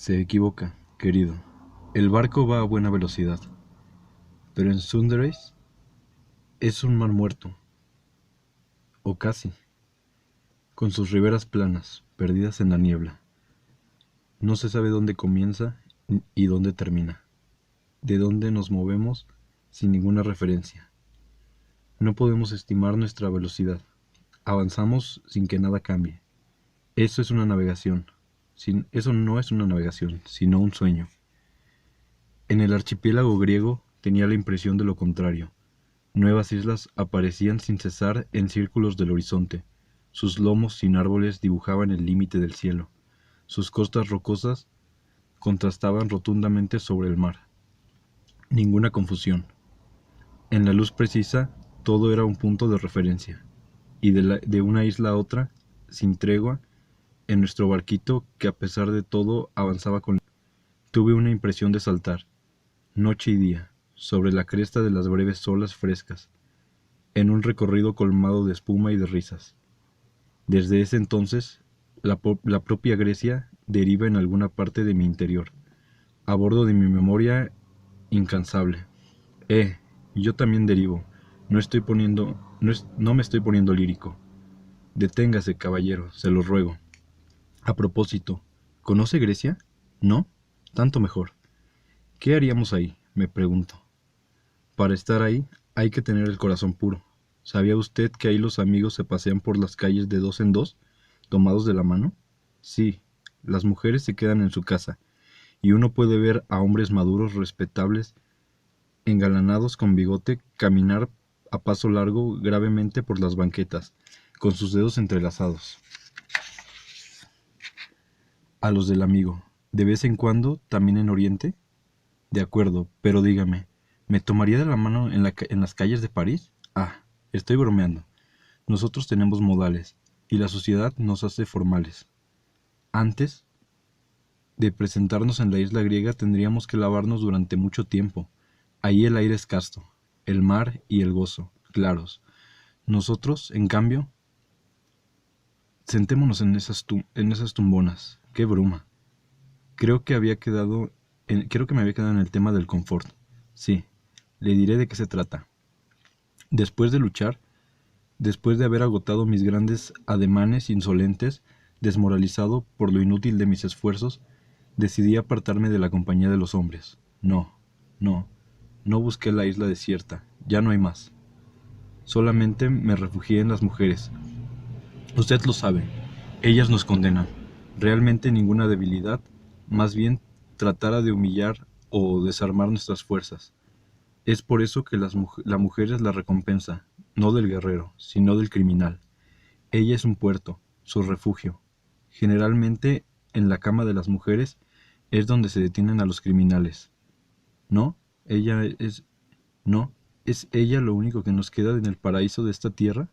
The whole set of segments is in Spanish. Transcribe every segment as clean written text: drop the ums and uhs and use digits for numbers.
Se equivoca, querido. El barco va a buena velocidad, pero en Sundays es un mar muerto, o casi, con sus riberas planas, perdidas en la niebla. No se sabe dónde comienza y dónde termina, de dónde nos movemos sin ninguna referencia. No podemos estimar nuestra velocidad. Avanzamos sin que nada cambie. Eso es una navegación. Eso no es una navegación, sino un sueño. En el archipiélago griego tenía la impresión de lo contrario. Nuevas islas aparecían sin cesar en círculos del horizonte. Sus lomos sin árboles dibujaban el límite del cielo. Sus costas rocosas contrastaban rotundamente sobre el mar. Ninguna confusión. En la luz precisa, todo era un punto de referencia. Y de una isla a otra, sin tregua, en nuestro barquito, que a pesar de todo avanzaba con... Tuve una impresión de saltar, noche y día, sobre la cresta de las breves olas frescas, en un recorrido colmado de espuma y de risas. Desde ese entonces, la propia Grecia deriva en alguna parte de mi interior, a bordo de mi memoria incansable. Yo también derivo. No me estoy poniendo lírico. Deténgase, caballero, se lo ruego. A propósito, ¿conoce Grecia? ¿No? Tanto mejor. ¿Qué haríamos ahí?, me pregunto. Para estar ahí hay que tener el corazón puro. ¿Sabía usted que ahí los amigos se pasean por las calles de dos en dos, tomados de la mano? Sí, las mujeres se quedan en su casa, y uno puede ver a hombres maduros, respetables, engalanados con bigote, caminar a paso largo gravemente por las banquetas, con sus dedos entrelazados. A los del amigo, ¿de vez en cuando también en Oriente? De acuerdo, pero dígame, ¿me tomaría de la mano en las calles de París? Estoy bromeando. Nosotros tenemos modales, y la sociedad nos hace formales. Antes de presentarnos en la isla griega tendríamos que lavarnos durante mucho tiempo. Ahí el aire es casto, el mar y el gozo, claros. Nosotros, en cambio, sentémonos en esas tumbonas. ¡Qué bruma! Creo que me había quedado en el tema del confort. Sí, le diré de qué se trata. Después de luchar, después de haber agotado mis grandes ademanes insolentes, desmoralizado por lo inútil de mis esfuerzos, decidí apartarme de la compañía de los hombres. No, no, no busqué la isla desierta, ya no hay más. Solamente me refugié en las mujeres. Usted lo sabe, ellas nos condenan. Realmente ninguna debilidad, más bien tratara de humillar o desarmar nuestras fuerzas. Es por eso que la mujer es la recompensa, no del guerrero, sino del criminal. Ella es un puerto, su refugio. Generalmente, en la cama de las mujeres es donde se detienen a los criminales. ¿No? ¿No? ¿Es ella lo único que nos queda en el paraíso de esta tierra?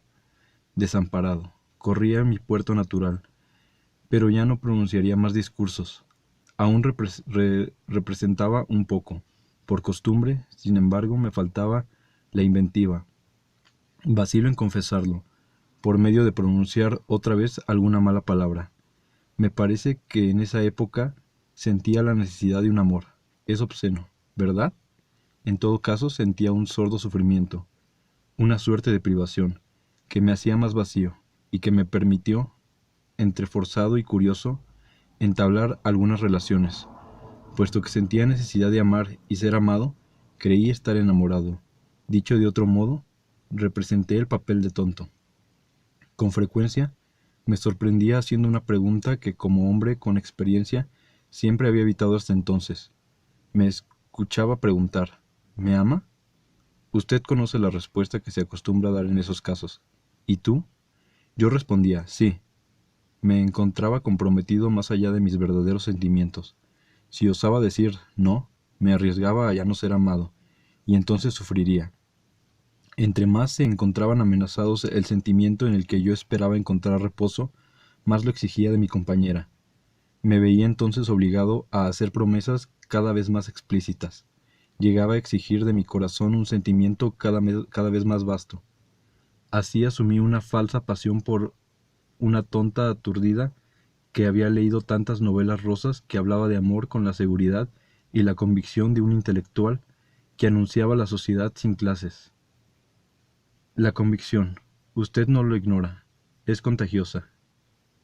Desamparado, corría mi puerto natural, pero ya no pronunciaría más discursos. Aún representaba un poco. Por costumbre, sin embargo, me faltaba la inventiva. Vacilo en confesarlo, por medio de pronunciar otra vez alguna mala palabra. Me parece que en esa época sentía la necesidad de un amor. Es obsceno, ¿verdad? En todo caso, sentía un sordo sufrimiento, una suerte de privación, que me hacía más vacío y que me permitió, entre forzado y curioso, entablar algunas relaciones. Puesto que sentía necesidad de amar y ser amado, creí estar enamorado. Dicho de otro modo, representé el papel de tonto. Con frecuencia, me sorprendía haciendo una pregunta que como hombre con experiencia siempre había evitado hasta entonces. Me escuchaba preguntar, ¿me ama? Usted conoce la respuesta que se acostumbra a dar en esos casos. ¿Y tú? Yo respondía, sí. Me encontraba comprometido más allá de mis verdaderos sentimientos. Si osaba decir no, me arriesgaba a ya no ser amado, y entonces sufriría. Entre más se encontraban amenazados el sentimiento en el que yo esperaba encontrar reposo, más lo exigía de mi compañera. Me veía entonces obligado a hacer promesas cada vez más explícitas. Llegaba a exigir de mi corazón un sentimiento cada vez más vasto. Así asumí una falsa pasión por una tonta aturdida que había leído tantas novelas rosas que hablaba de amor con la seguridad y la convicción de un intelectual que anunciaba la sociedad sin clases. La convicción, usted no lo ignora, es contagiosa.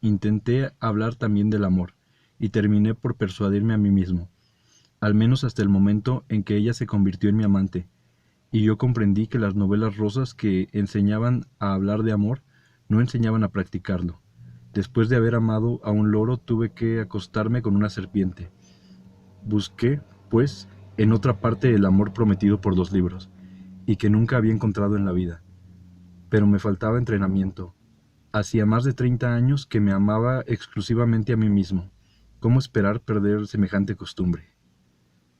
Intenté hablar también del amor, y terminé por persuadirme a mí mismo, al menos hasta el momento en que ella se convirtió en mi amante, y yo comprendí que las novelas rosas que enseñaban a hablar de amor no enseñaban a practicarlo. Después de haber amado a un loro tuve que acostarme con una serpiente. Busqué, pues, en otra parte el amor prometido por los libros, y que nunca había encontrado en la vida. Pero me faltaba entrenamiento. Hacía más de 30 años que me amaba exclusivamente a mí mismo. ¿Cómo esperar perder semejante costumbre?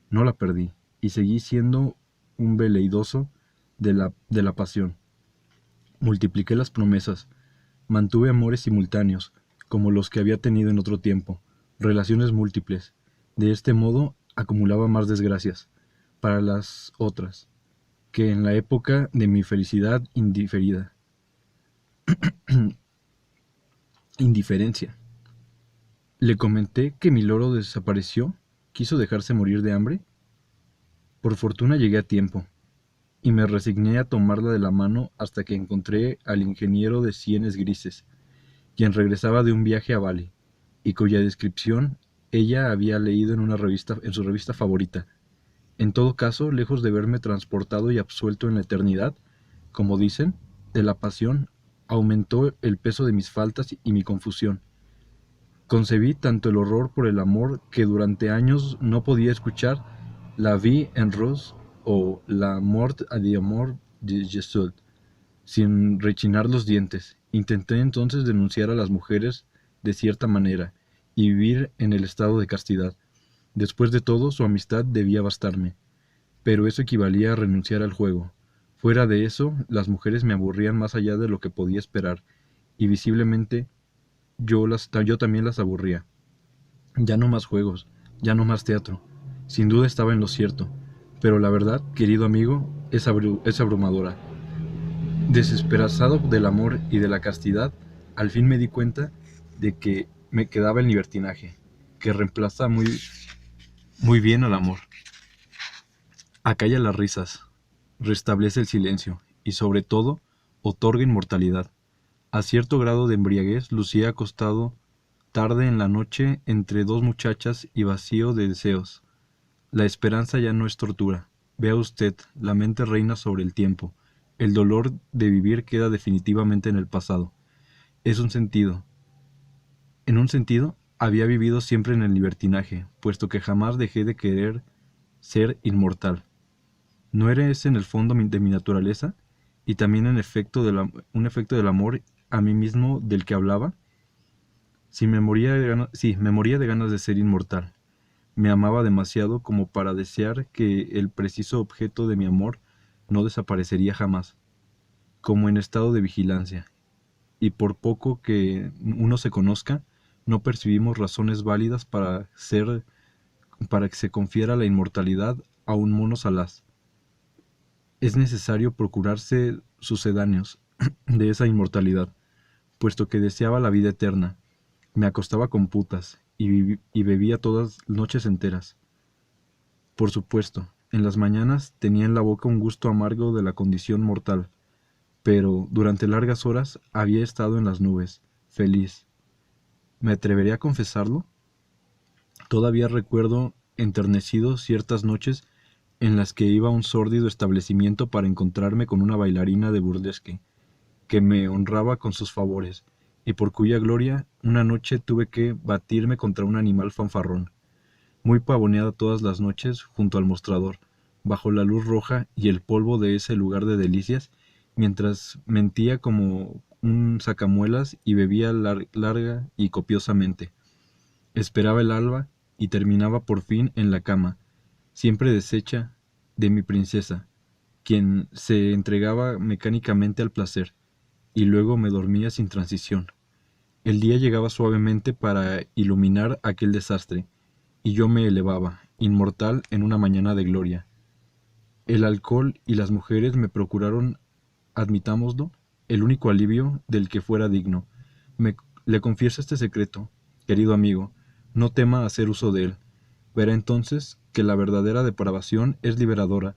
No la perdí, y seguí siendo un veleidoso de la pasión. Multipliqué las promesas, mantuve amores simultáneos, como los que había tenido en otro tiempo, relaciones múltiples. De este modo acumulaba más desgracias para las otras que en la época de mi felicidad indiferencia. Le comenté que mi loro desapareció, quiso dejarse morir de hambre. Por fortuna llegué a tiempo, y me resigné a tomarla de la mano hasta que encontré al ingeniero de sienes grises, quien regresaba de un viaje a Bali, y cuya descripción ella había leído en su revista favorita. En todo caso, lejos de verme transportado y absuelto en la eternidad, como dicen, de la pasión, aumentó el peso de mis faltas y mi confusión. Concebí tanto el horror por el amor que durante años no podía escuchar La vie en rose o La mort d'amour de Jesús sin rechinar los dientes. Intenté entonces denunciar a las mujeres de cierta manera y vivir en el estado de castidad. Después de todo, su amistad debía bastarme, pero eso equivalía a renunciar al juego. Fuera de eso, las mujeres me aburrían más allá de lo que podía esperar, y visiblemente yo también las aburría. Ya no más juegos, ya no más teatro. Sin duda estaba en lo cierto, pero la verdad, querido amigo, es abrumadora. Desesperanzado del amor y de la castidad, al fin me di cuenta de que me quedaba el libertinaje, que reemplaza muy bien al amor. Acalla las risas, restablece el silencio y, sobre todo, otorga inmortalidad. A cierto grado de embriaguez lucía acostado tarde en la noche entre dos muchachas y vacío de deseos. La esperanza ya no es tortura. Vea usted, la mente reina sobre el tiempo. El dolor de vivir queda definitivamente en el pasado. Es un sentido. En un sentido, había vivido siempre en el libertinaje, puesto que jamás dejé de querer ser inmortal. ¿No era ese en el fondo de mi naturaleza? Y también un efecto del amor a mí mismo del que hablaba. Sí, me moría de ganas de ser inmortal. Me amaba demasiado como para desear que el preciso objeto de mi amor no desaparecería jamás, como en estado de vigilancia. Y por poco que uno se conozca, no percibimos razones válidas para que se confiera la inmortalidad a un mono salaz. Es necesario procurarse sucedáneos de esa inmortalidad, puesto que deseaba la vida eterna. Me acostaba con putas y bebía todas noches enteras. Por supuesto, en las mañanas tenía en la boca un gusto amargo de la condición mortal, pero durante largas horas había estado en las nubes, feliz. ¿Me atrevería a confesarlo? Todavía recuerdo enternecido ciertas noches en las que iba a un sórdido establecimiento para encontrarme con una bailarina de burlesque, que me honraba con sus favores, y por cuya gloria una noche tuve que batirme contra un animal fanfarrón, muy pavoneada todas las noches junto al mostrador, bajo la luz roja y el polvo de ese lugar de delicias, mientras mentía como un sacamuelas y bebía larga y copiosamente. Esperaba el alba y terminaba por fin en la cama, siempre deshecha, de mi princesa, quien se entregaba mecánicamente al placer, y luego me dormía sin transición. El día llegaba suavemente para iluminar aquel desastre, y yo me elevaba, inmortal, en una mañana de gloria. El alcohol y las mujeres me procuraron, admitámoslo, el único alivio del que fuera digno. Le confieso este secreto. querido amigo, no tema hacer uso de él. Verá entonces que la verdadera depravación es liberadora,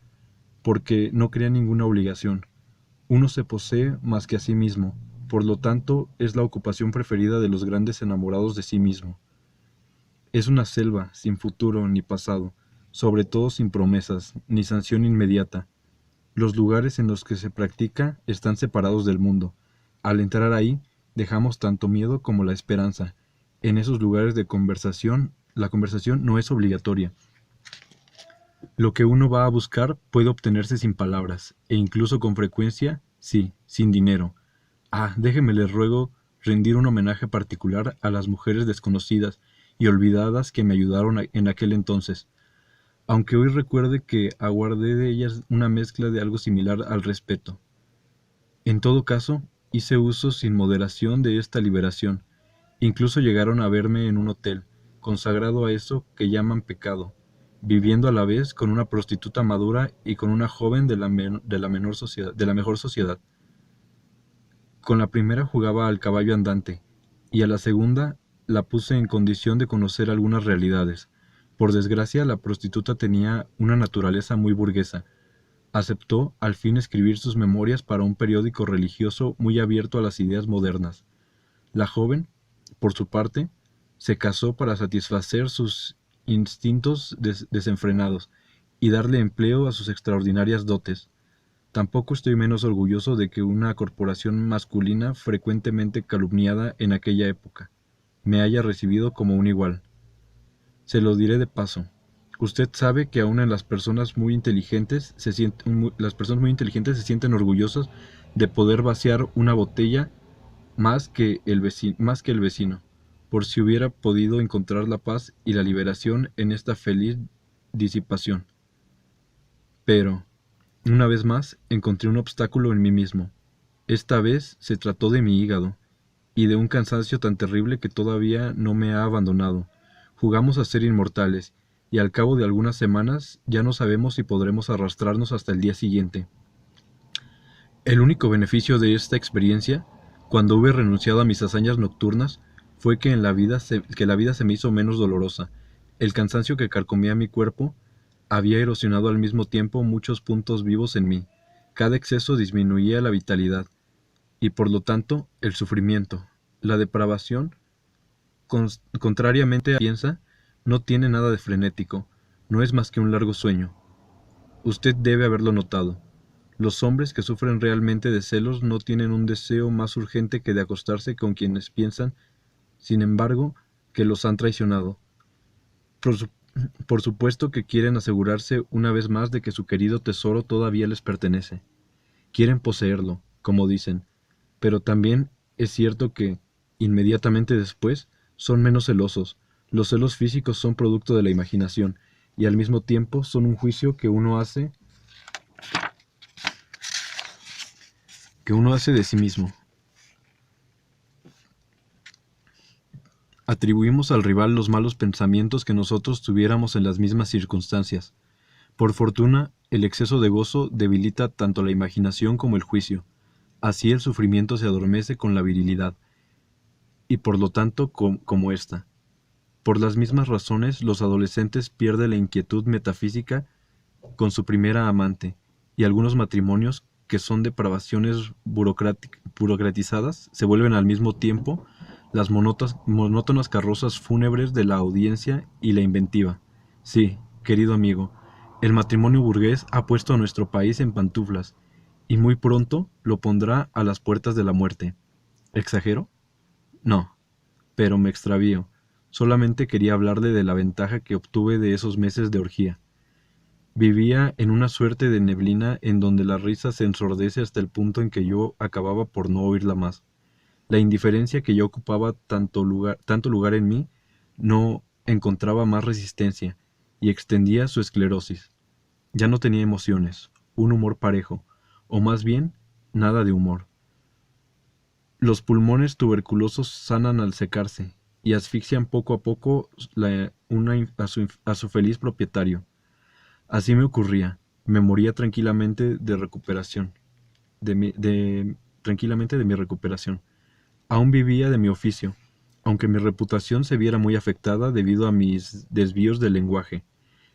porque no crea ninguna obligación. Uno se posee más que a sí mismo, por lo tanto es la ocupación preferida de los grandes enamorados de sí mismo. Es una selva, sin futuro ni pasado, sobre todo sin promesas, ni sanción inmediata. Los lugares en los que se practica están separados del mundo. Al entrar ahí, dejamos tanto miedo como la esperanza. En esos lugares de conversación, la conversación no es obligatoria. Lo que uno va a buscar puede obtenerse sin palabras, e incluso con frecuencia, sí, sin dinero. Déjeme les ruego rendir un homenaje particular a las mujeres desconocidas y olvidadas que me ayudaron en aquel entonces, aunque hoy recuerde que aguardé de ellas una mezcla de algo similar al respeto. En todo caso, hice uso sin moderación de esta liberación. Incluso llegaron a verme en un hotel, consagrado a eso que llaman pecado, viviendo a la vez con una prostituta madura y con una joven de la mejor sociedad. Con la primera jugaba al caballo andante, y a la segunda la puse en condición de conocer algunas realidades. Por desgracia, la prostituta tenía una naturaleza muy burguesa. Aceptó al fin escribir sus memorias para un periódico religioso muy abierto a las ideas modernas. La joven, por su parte, se casó para satisfacer sus instintos desenfrenados y darle empleo a sus extraordinarias dotes. Tampoco estoy menos orgulloso de que una corporación masculina frecuentemente calumniada en aquella época me haya recibido como un igual. Se lo diré de paso. Usted sabe que aún en las personas muy inteligentes las personas muy inteligentes se sienten orgullosas de poder vaciar una botella más que el vecino, por si hubiera podido encontrar la paz y la liberación en esta feliz disipación. Pero, una vez más, encontré un obstáculo en mí mismo. Esta vez se trató de mi hígado, y de un cansancio tan terrible que todavía no me ha abandonado. Jugamos a ser inmortales, y al cabo de algunas semanas ya no sabemos si podremos arrastrarnos hasta el día siguiente. El único beneficio de esta experiencia, cuando hube renunciado a mis hazañas nocturnas, fue que la vida se me hizo menos dolorosa. El cansancio que carcomía mi cuerpo había erosionado al mismo tiempo muchos puntos vivos en mí. Cada exceso disminuía la vitalidad, y por lo tanto el sufrimiento. La depravación, contrariamente a lo que piensa, no tiene nada de frenético, no es más que un largo sueño. Usted debe haberlo notado. Los hombres que sufren realmente de celos no tienen un deseo más urgente que de acostarse con quienes piensan, sin embargo, que los han traicionado. Por, su- por supuesto que quieren asegurarse una vez más de que su querido tesoro todavía les pertenece. Quieren poseerlo, como dicen, pero también es cierto que, inmediatamente después, son menos celosos. Los celos físicos son producto de la imaginación, y al mismo tiempo son un juicio que uno hace de sí mismo. Atribuimos al rival los malos pensamientos que nosotros tuviéramos en las mismas circunstancias. Por fortuna, el exceso de gozo debilita tanto la imaginación como el juicio. Así el sufrimiento se adormece con la virilidad, y por lo tanto como ésta. Por las mismas razones, los adolescentes pierden la inquietud metafísica con su primera amante, y algunos matrimonios, que son depravaciones burocratizadas, se vuelven al mismo tiempo las monótonas carrozas fúnebres de la audiencia y la inventiva. Sí, querido amigo, el matrimonio burgués ha puesto a nuestro país en pantuflas, y muy pronto lo pondrá a las puertas de la muerte. ¿Exagero? No, pero me extravío. Solamente quería hablarle de la ventaja que obtuve de esos meses de orgía. Vivía en una suerte de neblina en donde la risa se ensordece hasta el punto en que yo acababa por no oírla más. La indiferencia que ya ocupaba tanto lugar en mí no encontraba más resistencia y extendía su esclerosis. Ya no tenía emociones, un humor parejo, o más bien, nada de humor. Los pulmones tuberculosos sanan al secarse y asfixian poco a poco a su feliz propietario. Así me ocurría, me moría tranquilamente de mi recuperación. Aún vivía de mi oficio, aunque mi reputación se viera muy afectada debido a mis desvíos del lenguaje.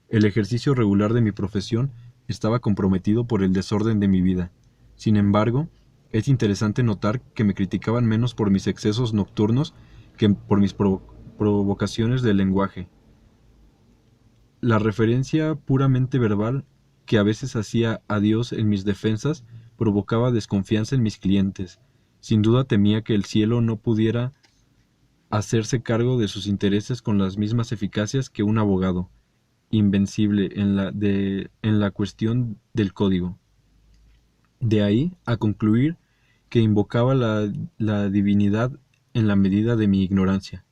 El ejercicio regular de mi profesión estaba comprometido por el desorden de mi vida. Sin embargo, es interesante notar que me criticaban menos por mis excesos nocturnos que por mis provocaciones del lenguaje. La referencia puramente verbal que a veces hacía a Dios en mis defensas provocaba desconfianza en mis clientes. Sin duda temía que el cielo no pudiera hacerse cargo de sus intereses con las mismas eficacias que un abogado invencible en la cuestión del código. De ahí a concluir que invocaba la divinidad en la medida de mi ignorancia.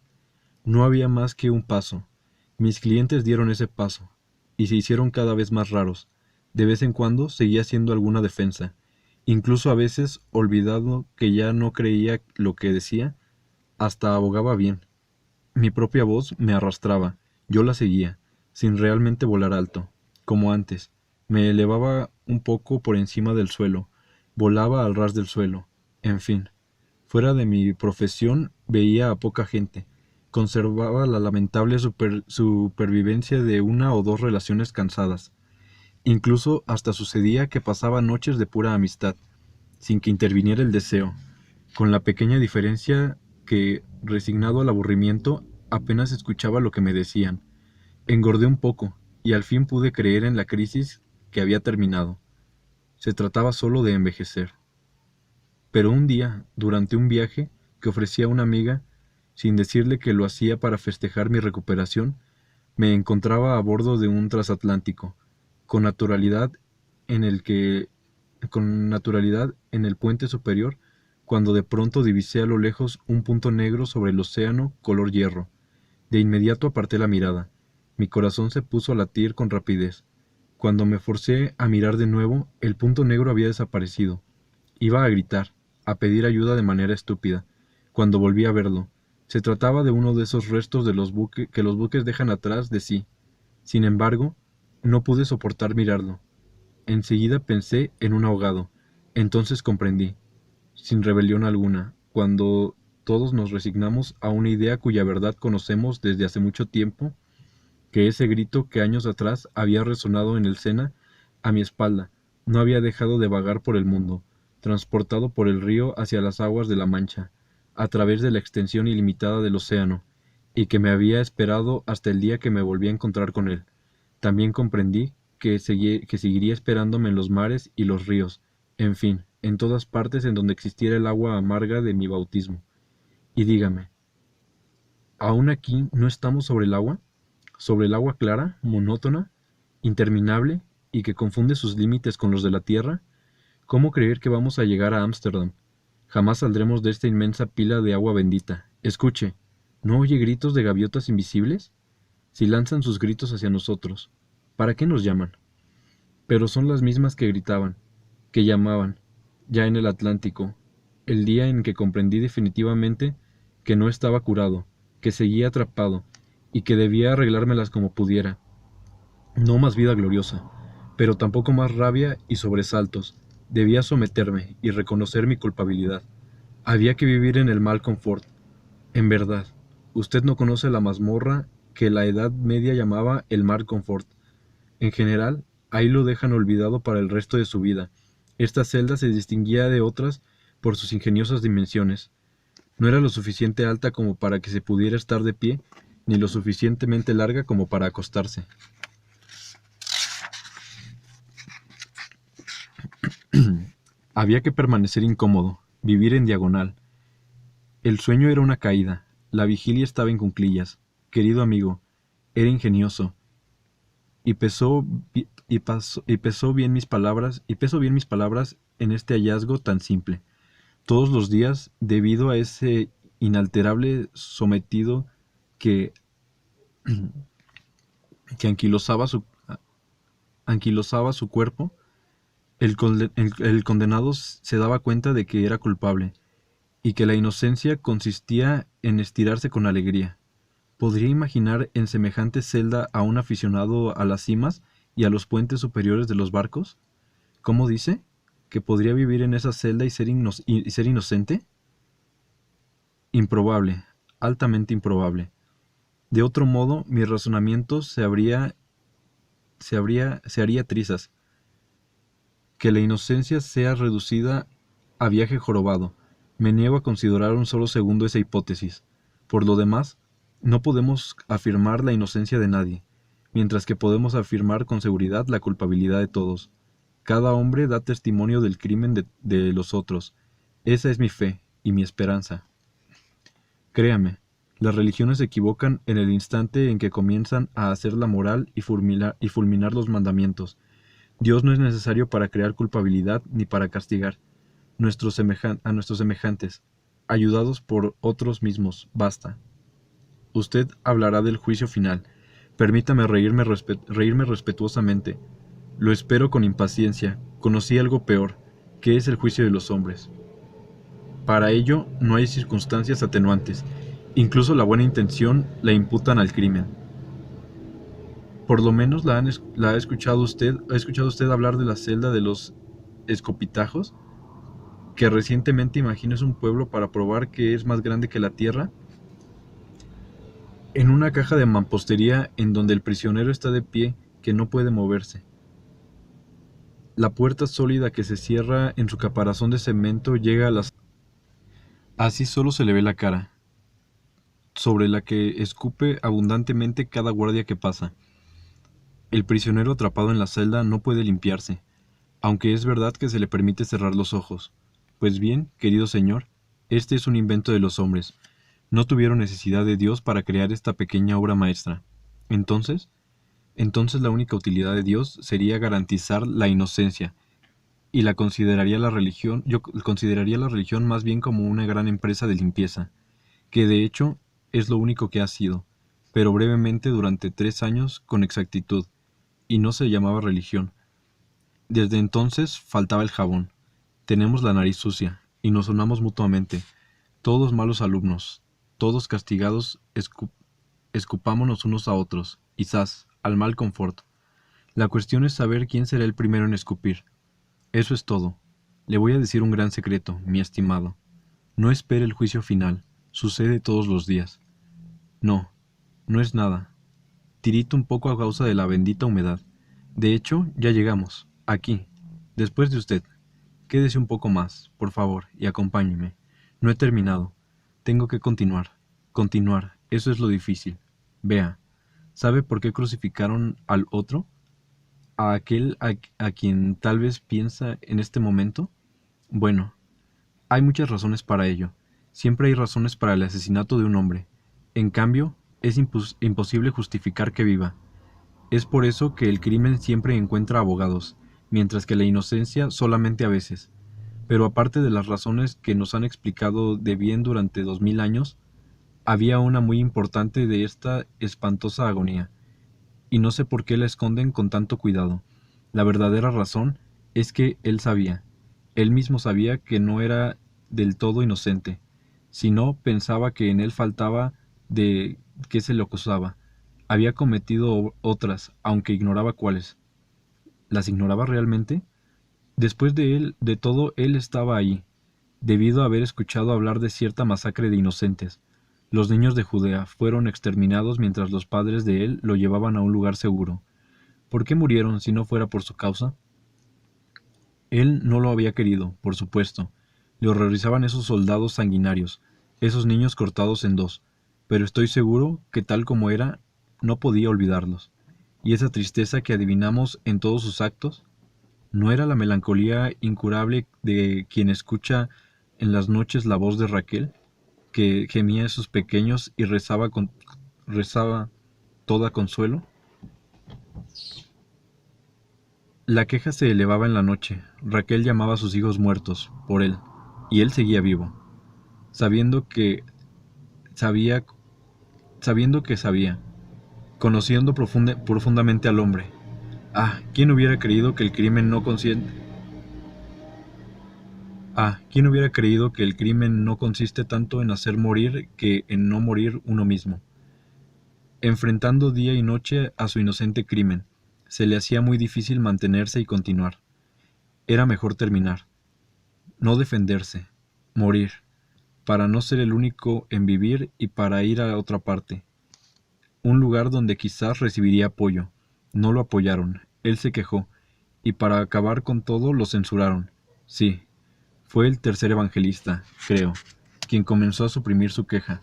No había más que un paso. Mis clientes dieron ese paso, y se hicieron cada vez más raros. De vez en cuando seguía haciendo alguna defensa, incluso a veces, olvidado que ya no creía lo que decía, hasta abogaba bien. Mi propia voz me arrastraba, yo la seguía, sin realmente volar alto, como antes. Me elevaba un poco por encima del suelo, volaba al ras del suelo. En fin, fuera de mi profesión veía a poca gente. Conservaba la lamentable supervivencia de una o dos relaciones cansadas. Incluso hasta sucedía que pasaba noches de pura amistad, sin que interviniera el deseo, con la pequeña diferencia que, resignado al aburrimiento, apenas escuchaba lo que me decían. Engordé un poco, y al fin pude creer en la crisis que había terminado. Se trataba solo de envejecer. Pero un día, durante un viaje que ofrecía a una amiga, sin decirle que lo hacía para festejar mi recuperación, me encontraba a bordo de un transatlántico, con naturalidad en el que, con naturalidad en el puente superior, cuando de pronto divisé a lo lejos un punto negro sobre el océano color hierro. De inmediato aparté la mirada. Mi corazón se puso a latir con rapidez. Cuando me forcé a mirar de nuevo, el punto negro había desaparecido. Iba a gritar, a pedir ayuda de manera estúpida, cuando volví a verlo. Se trataba de uno de esos restos de los que los buques dejan atrás de sí. Sin embargo, no pude soportar mirarlo. Enseguida pensé en un ahogado. Entonces comprendí, sin rebelión alguna, cuando todos nos resignamos a una idea cuya verdad conocemos desde hace mucho tiempo, que ese grito que años atrás había resonado en el Sena a mi espalda no había dejado de vagar por el mundo, transportado por el río hacia las aguas de la Mancha, a través de la extensión ilimitada del océano, y que me había esperado hasta el día que me volví a encontrar con él. También comprendí que seguiría esperándome en los mares y los ríos, en fin, en todas partes en donde existiera el agua amarga de mi bautismo. Y dígame, ¿aún aquí no estamos sobre el agua? Sobre el agua clara, monótona, interminable, y que confunde sus límites con los de la tierra. ¿Cómo creer que vamos a llegar a Ámsterdam? Jamás saldremos de esta inmensa pila de agua bendita. Escuche, ¿no oye gritos de gaviotas invisibles? Si lanzan sus gritos hacia nosotros, ¿para qué nos llaman? Pero son las mismas que gritaban, que llamaban, ya en el Atlántico, el día en que comprendí definitivamente que no estaba curado, que seguía atrapado, y que debía arreglármelas como pudiera. No más vida gloriosa, pero tampoco más rabia y sobresaltos. Debía someterme y reconocer mi culpabilidad. Había que vivir en el mal confort. En verdad, usted no conoce la mazmorra que la Edad Media llamaba el mal confort. En general, ahí lo dejan olvidado para el resto de su vida. Esta celda se distinguía de otras por sus ingeniosas dimensiones. No era lo suficiente alta como para que se pudiera estar de pie, ni lo suficientemente larga como para acostarse. Había que permanecer incómodo, vivir en diagonal. El sueño era una caída, la vigilia estaba en cuclillas. Querido amigo, era ingenioso, y pesó bien mis palabras, en este hallazgo tan simple. Todos los días, debido a ese inalterable sometido que, que anquilosaba su cuerpo, el condenado se daba cuenta de que era culpable, y que la inocencia consistía en estirarse con alegría. ¿Podría imaginar en semejante celda a un aficionado a las cimas y a los puentes superiores de los barcos? ¿Cómo dice? ¿Que podría vivir en esa celda y ser inocente? Improbable. altamente improbable. De otro modo, mi razonamiento se haría trizas. Que la inocencia sea reducida a viaje jorobado. Me niego a considerar un solo segundo esa hipótesis. Por lo demás, no podemos afirmar la inocencia de nadie, mientras que podemos afirmar con seguridad la culpabilidad de todos. Cada hombre da testimonio del crimen de los otros. Esa es mi fe y mi esperanza. Créame, las religiones se equivocan en el instante en que comienzan a hacer la moral y fulminar los mandamientos. Dios no es necesario para crear culpabilidad ni para castigar a nuestros semejantes, ayudados por otros mismos, basta. Usted hablará del juicio final. Permítame reírme respetuosamente. Lo espero con impaciencia. Conocí algo peor, que es el juicio de los hombres. Para ello no hay circunstancias atenuantes. Incluso la buena intención la imputan al crimen. Por lo menos ha escuchado usted hablar de la celda de los escopitajos, que recientemente imaginó es un pueblo para probar que es más grande que la tierra. En una caja de mampostería en donde el prisionero está de pie, que no puede moverse. La puerta sólida que se cierra en su caparazón de cemento llega a las... Así solo se le ve la cara, sobre la que escupe abundantemente cada guardia que pasa. El prisionero atrapado en la celda no puede limpiarse, aunque es verdad que se le permite cerrar los ojos. Pues bien, querido señor, este es un invento de los hombres. No tuvieron necesidad de Dios para crear esta pequeña obra maestra. Entonces la única utilidad de Dios sería garantizar la inocencia, y yo consideraría la religión más bien como una gran empresa de limpieza, que de hecho es lo único que ha sido, pero brevemente durante 3 años con exactitud, y no se llamaba religión. Desde entonces faltaba el jabón. Tenemos la nariz sucia, y nos sonamos mutuamente. Todos malos alumnos, todos castigados, escupámonos unos a otros, y zas, al mal confort. La cuestión es saber quién será el primero en escupir. Eso es todo. Le voy a decir un gran secreto, mi estimado. No espere el juicio final. Sucede todos los días. No, no es nada. Tirito un poco a causa de la bendita humedad. De hecho, ya llegamos. Aquí. Después de usted. Quédese un poco más, por favor, y acompáñeme. No he terminado. Tengo que continuar. Continuar. Eso es lo difícil. Vea. ¿Sabe por qué crucificaron al otro? ¿A aquel a quien tal vez piensa en este momento? Bueno, hay muchas razones para ello. Siempre hay razones para el asesinato de un hombre. En cambio, es imposible justificar que viva. Es por eso que el crimen siempre encuentra abogados, mientras que la inocencia solamente a veces. Pero aparte de las razones que nos han explicado de bien durante 2000 años, había una muy importante de esta espantosa agonía, y no sé por qué la esconden con tanto cuidado. La verdadera razón es que él mismo sabía que no era del todo inocente, sino pensaba que en él faltaba de qué se le acusaba. Había cometido otras, aunque ignoraba cuáles. ¿Las ignoraba realmente? Después de todo, él estaba ahí, debido a haber escuchado hablar de cierta masacre de inocentes. Los niños de Judea fueron exterminados mientras los padres de él lo llevaban a un lugar seguro. ¿Por qué murieron si no fuera por su causa? Él no lo había querido, por supuesto. Le horrorizaban esos soldados sanguinarios, esos niños cortados en dos, pero estoy seguro que tal como era, no podía olvidarlos. Y esa tristeza que adivinamos en todos sus actos, ¿no era la melancolía incurable de quien escucha en las noches la voz de Raquel, que gemía en sus pequeños y rezaba toda consuelo? La queja se elevaba en la noche. Raquel llamaba a sus hijos muertos, por él, y él seguía vivo, sabiendo que sabía, conociendo profundamente al hombre. ¿Quién hubiera creído que el crimen no consiste tanto en hacer morir que en no morir uno mismo? Enfrentando día y noche a su inocente crimen, se le hacía muy difícil mantenerse y continuar. Era mejor terminar, no defenderse, morir. para no ser el único en vivir y para ir a otra parte, un lugar donde quizás recibiría apoyo. No lo apoyaron, él se quejó, y para acabar con todo lo censuraron. Sí, fue el tercer evangelista, creo, quien comenzó a suprimir su queja.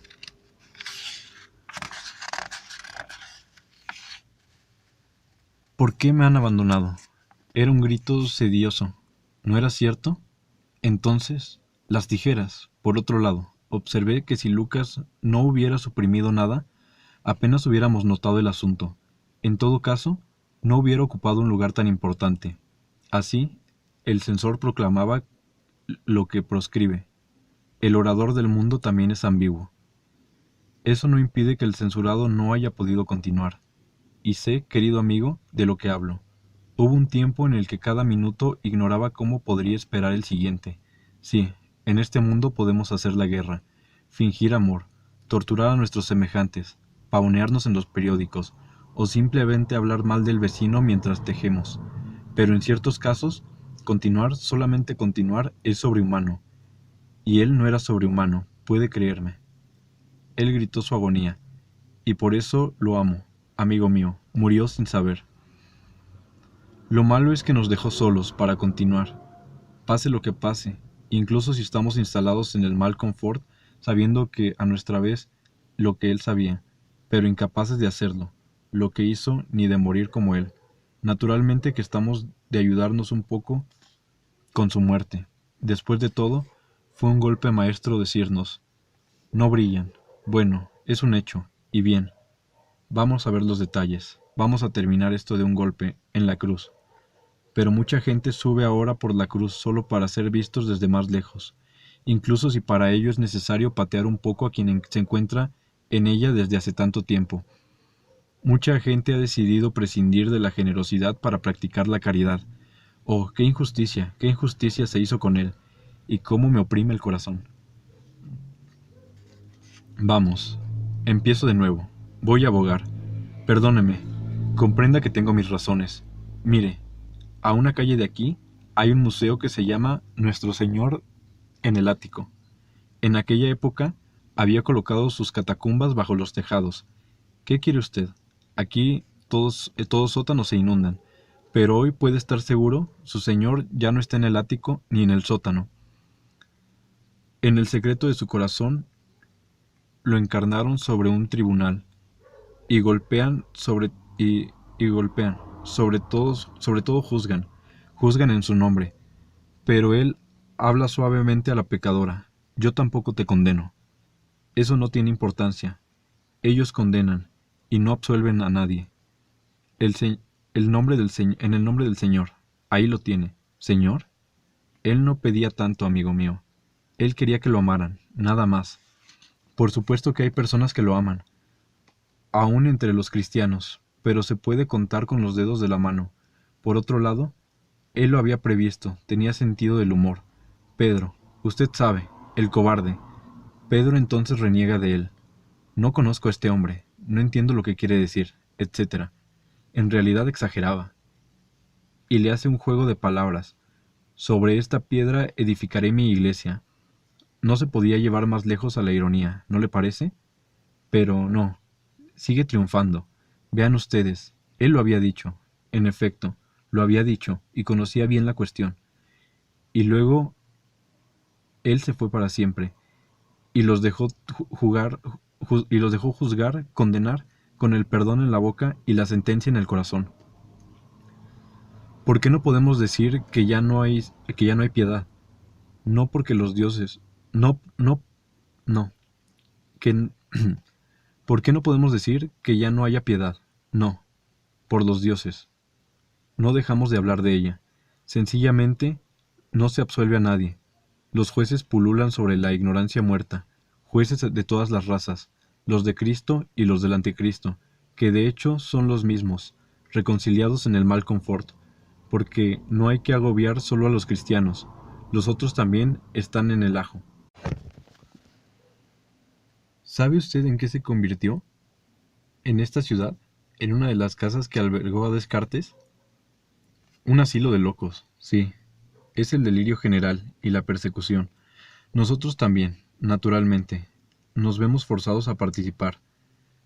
¿Por qué me han abandonado? Era un grito sedioso. ¿No era cierto? Entonces, las tijeras. Por otro lado, observé que si Lucas no hubiera suprimido nada, apenas hubiéramos notado el asunto. En todo caso, no hubiera ocupado un lugar tan importante. Así, el censor proclamaba lo que proscribe. El orador del mundo también es ambiguo. Eso no impide que el censurado no haya podido continuar. Y sé, querido amigo, de lo que hablo. Hubo un tiempo en el que cada minuto ignoraba cómo podría esperar el siguiente. Sí, en este mundo podemos hacer la guerra, fingir amor, torturar a nuestros semejantes, pavonearnos en los periódicos, o simplemente hablar mal del vecino mientras tejemos. Pero en ciertos casos, continuar, solamente continuar, es sobrehumano. Y él no era sobrehumano, puede creerme. Él gritó su agonía, y por eso lo amo, amigo mío, murió sin saber. Lo malo es que nos dejó solos para continuar, pase lo que pase, incluso si estamos instalados en el mal confort, sabiendo que a nuestra vez lo que él sabía, pero incapaces de hacerlo, lo que hizo ni de morir como él. Naturalmente que estamos de ayudarnos un poco con su muerte. Después de todo, fue un golpe maestro decirnos, no brillan. Bueno, es un hecho, y bien. Vamos a ver los detalles. Vamos a terminar esto de un golpe, en la cruz. Pero mucha gente sube ahora por la cruz solo para ser vistos desde más lejos, incluso si para ello es necesario patear un poco a quien se encuentra en ella desde hace tanto tiempo. Mucha gente ha decidido prescindir de la generosidad para practicar la caridad. Oh, qué injusticia se hizo con él, y cómo me oprime el corazón. Vamos, empiezo de nuevo. Voy a abogar. Perdóneme. Comprenda que tengo mis razones. Mire, a una calle de aquí hay un museo que se llama Nuestro Señor en el ático. En aquella época había colocado sus catacumbas bajo los tejados. ¿Qué quiere usted? Aquí todos sótanos se inundan, pero hoy puede estar seguro, su Señor ya no está en el ático ni en el sótano. En el secreto de su corazón lo encarnaron sobre un tribunal y golpean y golpean, sobre todo juzgan en su nombre, pero él habla suavemente a la pecadora. Yo tampoco te condeno. Eso no tiene importancia. Ellos condenan y no absuelven a nadie. El se- el nombre del en el nombre del Señor. Ahí lo tiene. ¿Señor? Él no pedía tanto, amigo mío. Él quería que lo amaran, nada más. Por supuesto que hay personas que lo aman, aún entre los cristianos, pero se puede contar con los dedos de la mano. Por otro lado, él lo había previsto, tenía sentido del humor. Pedro, usted sabe, el cobarde. Pedro entonces reniega de él. No conozco a este hombre, no entiendo lo que quiere decir, etc. En realidad exageraba. Y le hace un juego de palabras. Sobre esta piedra edificaré mi iglesia. No se podía llevar más lejos a la ironía, ¿no le parece? Pero no, sigue triunfando. Vean ustedes, él lo había dicho. En efecto, lo había dicho y conocía bien la cuestión. Y luego él se fue para siempre y los dejó y los dejó juzgar, condenar, con el perdón en la boca y la sentencia en el corazón. ¿Por qué no podemos decir que ya no hay piedad? No porque los dioses, no, no, no, que ¿por qué no podemos decir que ya no haya piedad? No, por los dioses. No dejamos de hablar de ella. Sencillamente, no se absuelve a nadie. Los jueces pululan sobre la ignorancia muerta, jueces de todas las razas, los de Cristo y los del Anticristo, que de hecho son los mismos, reconciliados en el mal confort, porque no hay que agobiar solo a los cristianos, los otros también están en el ajo. ¿Sabe usted en qué se convirtió? En esta ciudad, en una de las casas que albergó a Descartes. Un asilo de locos, sí. Es el delirio general y la persecución. Nosotros también. Naturalmente, nos vemos forzados a participar.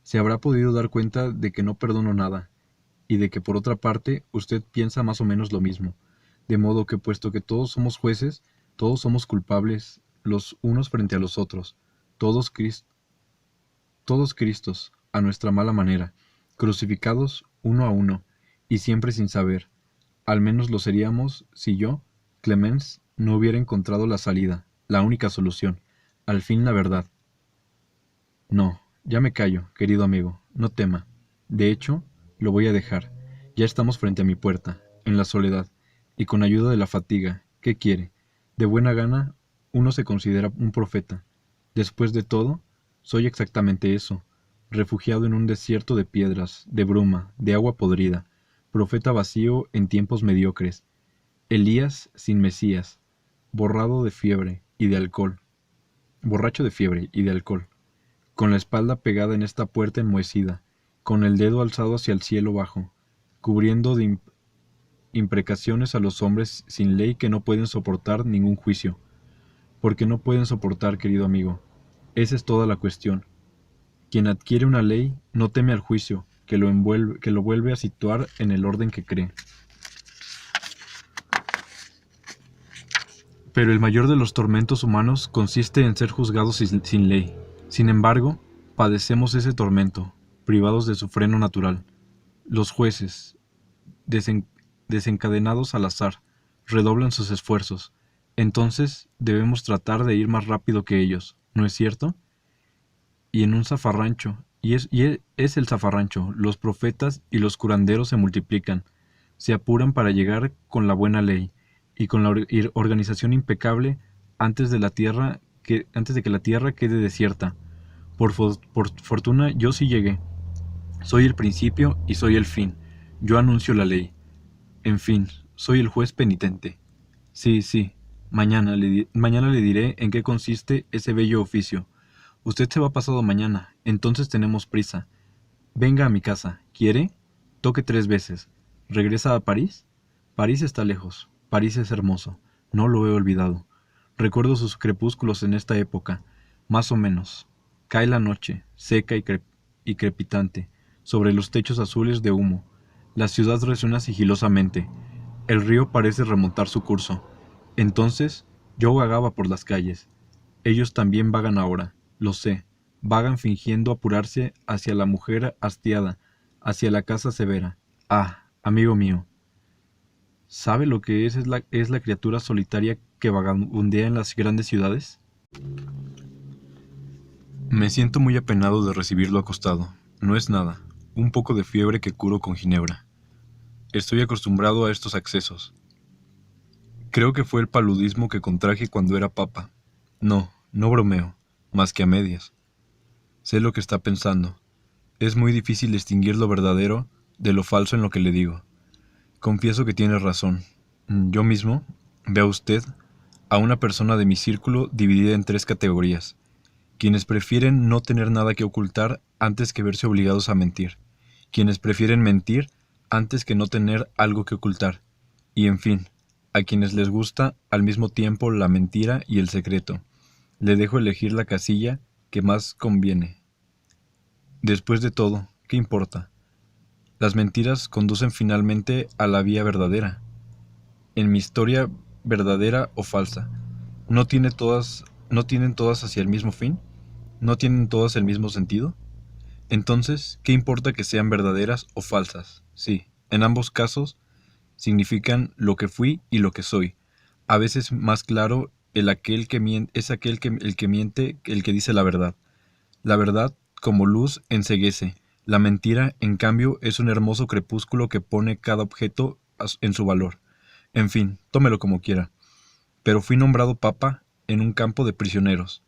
Se habrá podido dar cuenta de que no perdono nada, y de que por otra parte usted piensa más o menos lo mismo, de modo que puesto que todos somos jueces, todos somos culpables los unos frente a los otros, todos, todos Cristos, a nuestra mala manera, crucificados uno a uno, y siempre sin saber. Al menos lo seríamos si yo, Clemens, no hubiera encontrado la salida, la única solución, al fin la verdad. No, ya me callo, querido amigo, no tema. De hecho, lo voy a dejar. Ya estamos frente a mi puerta, en la soledad, y con ayuda de la fatiga. ¿Qué quiere? De buena gana, uno se considera un profeta. Después de todo, soy exactamente eso, refugiado en un desierto de piedras, de bruma, de agua podrida, profeta vacío en tiempos mediocres, Elías sin Mesías, borrado de fiebre y de alcohol, borracho de fiebre y de alcohol, con la espalda pegada en esta puerta enmohecida, con el dedo alzado hacia el cielo bajo, cubriendo de imprecaciones a los hombres sin ley que no pueden soportar ningún juicio. Porque no pueden soportar, querido amigo. Esa es toda la cuestión. Quien adquiere una ley no teme al juicio, que lo vuelve a situar en el orden que cree. Pero el mayor de los tormentos humanos consiste en ser juzgados sin ley. Sin embargo, padecemos ese tormento, privados de su freno natural. Los jueces, desencadenados al azar, redoblan sus esfuerzos. Entonces debemos tratar de ir más rápido que ellos, ¿no es cierto? Y en un zafarrancho, es el zafarrancho, los profetas y los curanderos se multiplican, se apuran para llegar con la buena ley y con la organización impecable antes de que la tierra quede desierta. Por fortuna yo sí llegué. Soy el principio y soy el fin. Yo anuncio la ley. En fin, soy el juez penitente. Sí, sí. Mañana le diré en qué consiste ese bello oficio. Usted se va pasado mañana, entonces tenemos prisa. Venga a mi casa. ¿Quiere? Toque 3 veces. ¿Regresa a París? París está lejos. París es hermoso. No lo he olvidado. Recuerdo sus crepúsculos en esta época. Más o menos. Cae la noche, seca y crepitante, sobre los techos azules de humo. La ciudad resuena sigilosamente. El río parece remontar su curso. Entonces, yo vagaba por las calles. Ellos también vagan ahora, lo sé. Vagan fingiendo apurarse hacia la mujer hastiada, hacia la casa severa. Ah, amigo mío, ¿sabe lo que es la criatura solitaria que vagabundea en las grandes ciudades? Me siento muy apenado de recibirlo acostado. No es nada. Un poco de fiebre que curo con ginebra. Estoy acostumbrado a estos accesos. Creo que fue el paludismo que contraje cuando era papa. No, no bromeo, más que a medias. Sé lo que está pensando. Es muy difícil distinguir lo verdadero de lo falso en lo que le digo. Confieso que tiene razón. Yo mismo, vea usted, a una persona de mi círculo dividida en 3 categorías. Quienes prefieren no tener nada que ocultar antes que verse obligados a mentir. Quienes prefieren mentir antes que no tener algo que ocultar. Y en fin, a quienes les gusta al mismo tiempo la mentira y el secreto. Le dejo elegir la casilla que más conviene. Después de todo, ¿qué importa? Las mentiras conducen finalmente a la vía verdadera. En mi historia, verdadera o falsa, ¿no tienen todas hacia el mismo fin? ¿No tienen todas el mismo sentido? Entonces, ¿qué importa que sean verdaderas o falsas? Sí, en ambos casos significan lo que fui y lo que soy. A veces más claro es el que miente que el que dice la verdad. La verdad, como luz, enceguece. La mentira, en cambio, es un hermoso crepúsculo que pone cada objeto en su valor. En fin, tómelo como quiera. Pero fui nombrado papa en un campo de prisioneros.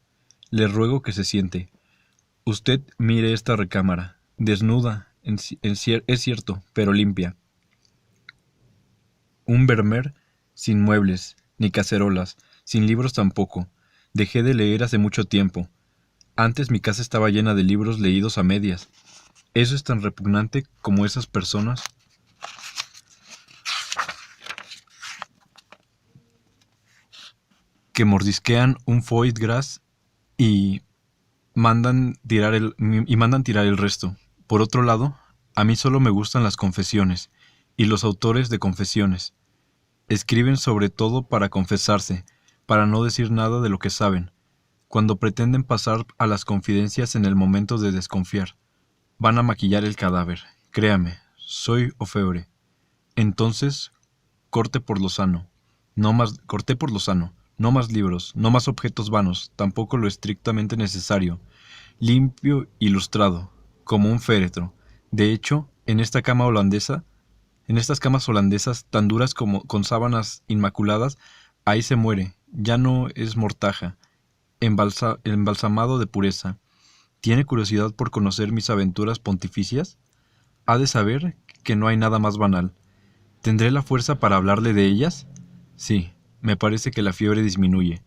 Le ruego que se siente. Usted mire esta recámara, desnuda, es cierto, pero limpia. Un vermer sin muebles, ni cacerolas, sin libros tampoco. Dejé de leer hace mucho tiempo. Antes mi casa estaba llena de libros leídos a medias. Eso es tan repugnante como esas personas que mordisquean un foie gras y mandan tirar el resto. Por otro lado, a mí solo me gustan las confesiones y los autores de confesiones. Escriben sobre todo para confesarse, para no decir nada de lo que saben, cuando pretenden pasar a las confidencias en el momento de desconfiar. Van a maquillar el cadáver. Créame, soy Ofebre. Entonces, corté por lo sano. No más libros, no más objetos vanos, tampoco lo estrictamente necesario. Limpio, ilustrado, como un féretro. De hecho, en estas camas holandesas tan duras como con sábanas inmaculadas, ahí se muere. Ya no es mortaja, embalsamado de pureza. ¿Tiene curiosidad por conocer mis aventuras pontificias? Ha de saber que no hay nada más banal. ¿Tendré la fuerza para hablarle de ellas? Sí, me parece que la fiebre disminuye.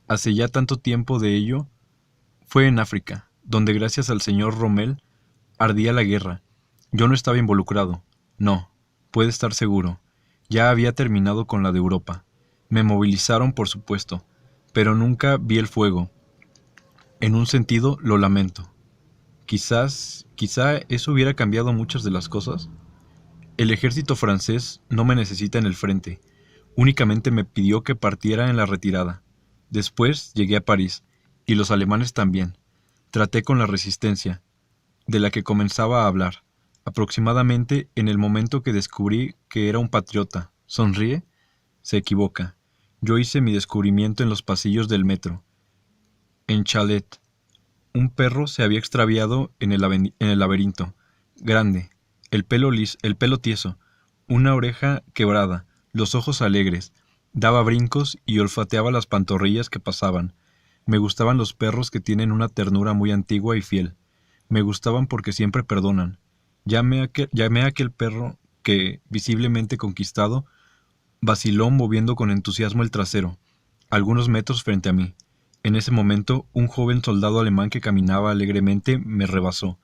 Hace ya tanto tiempo de ello. Fue en África, donde gracias al señor Rommel ardía la guerra. Yo no estaba involucrado. No, puede estar seguro. Ya había terminado con la de Europa. Me movilizaron, por supuesto, pero nunca vi el fuego. En un sentido, lo lamento. Quizá eso hubiera cambiado muchas de las cosas. El ejército francés no me necesita en el frente. Únicamente me pidió que partiera en la retirada. Después llegué a París, y los alemanes también. Traté con la resistencia, de la que comenzaba a hablar, aproximadamente en el momento que descubrí que era un patriota. ¿Sonríe? Se equivoca. Yo hice mi descubrimiento en los pasillos del metro. En Chalet, un perro se había extraviado en el laberinto. Grande, el pelo tieso, una oreja quebrada, los ojos alegres. Daba brincos y olfateaba las pantorrillas que pasaban. Me gustaban los perros que tienen una ternura muy antigua y fiel. Me gustaban porque siempre perdonan. Llamé a aquel perro que, visiblemente conquistado, vaciló moviendo con entusiasmo el trasero, algunos metros frente a mí. En ese momento, un joven soldado alemán que caminaba alegremente me rebasó.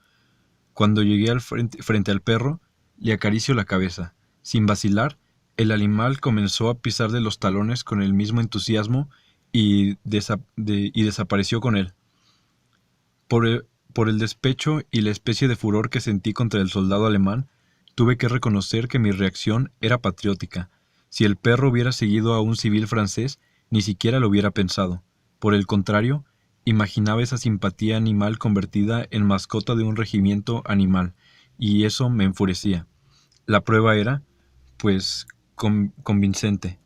Cuando llegué frente al perro, le acaricio la cabeza. Sin vacilar, el animal comenzó a pisar de los talones con el mismo entusiasmo y desapareció con él. Por el despecho y la especie de furor que sentí contra el soldado alemán, tuve que reconocer que mi reacción era patriótica. Si el perro hubiera seguido a un civil francés, ni siquiera lo hubiera pensado. Por el contrario, imaginaba esa simpatía animal convertida en mascota de un regimiento animal, y eso me enfurecía. La prueba era, pues, convincente.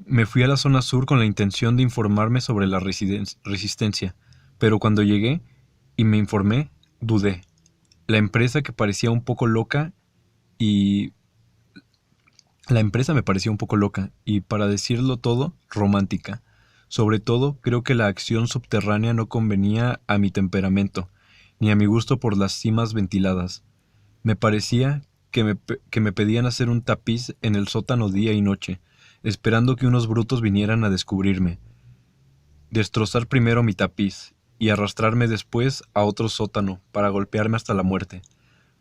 Me fui a la zona sur con la intención de informarme sobre la resistencia, pero cuando llegué y me informé, dudé. La empresa que parecía un poco loca y La empresa me parecía un poco loca y, para decirlo todo, romántica. Sobre todo, creo que la acción subterránea no convenía a mi temperamento, ni a mi gusto por las cimas ventiladas. Me parecía que me pedían hacer un tapiz en el sótano día y noche, esperando que unos brutos vinieran a descubrirme, destrozar primero mi tapiz y arrastrarme después a otro sótano para golpearme hasta la muerte.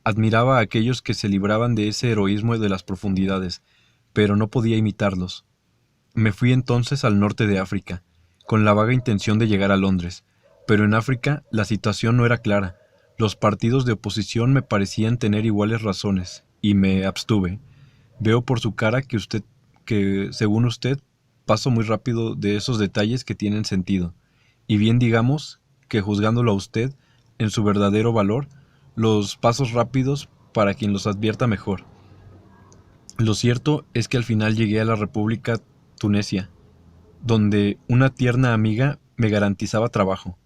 Admiraba a aquellos que se libraban de ese heroísmo de las profundidades, pero no podía imitarlos. Me fui entonces al norte de África, con la vaga intención de llegar a Londres, pero en África la situación no era clara. Los partidos de oposición me parecían tener iguales razones, y me abstuve. Veo por su cara que, según usted, paso muy rápido de esos detalles que tienen sentido, y bien digamos que, juzgándolo a usted en su verdadero valor, los pasos rápidos para quien los advierta mejor. Lo cierto es que al final llegué a la República Tunesia, donde una tierna amiga me garantizaba trabajo.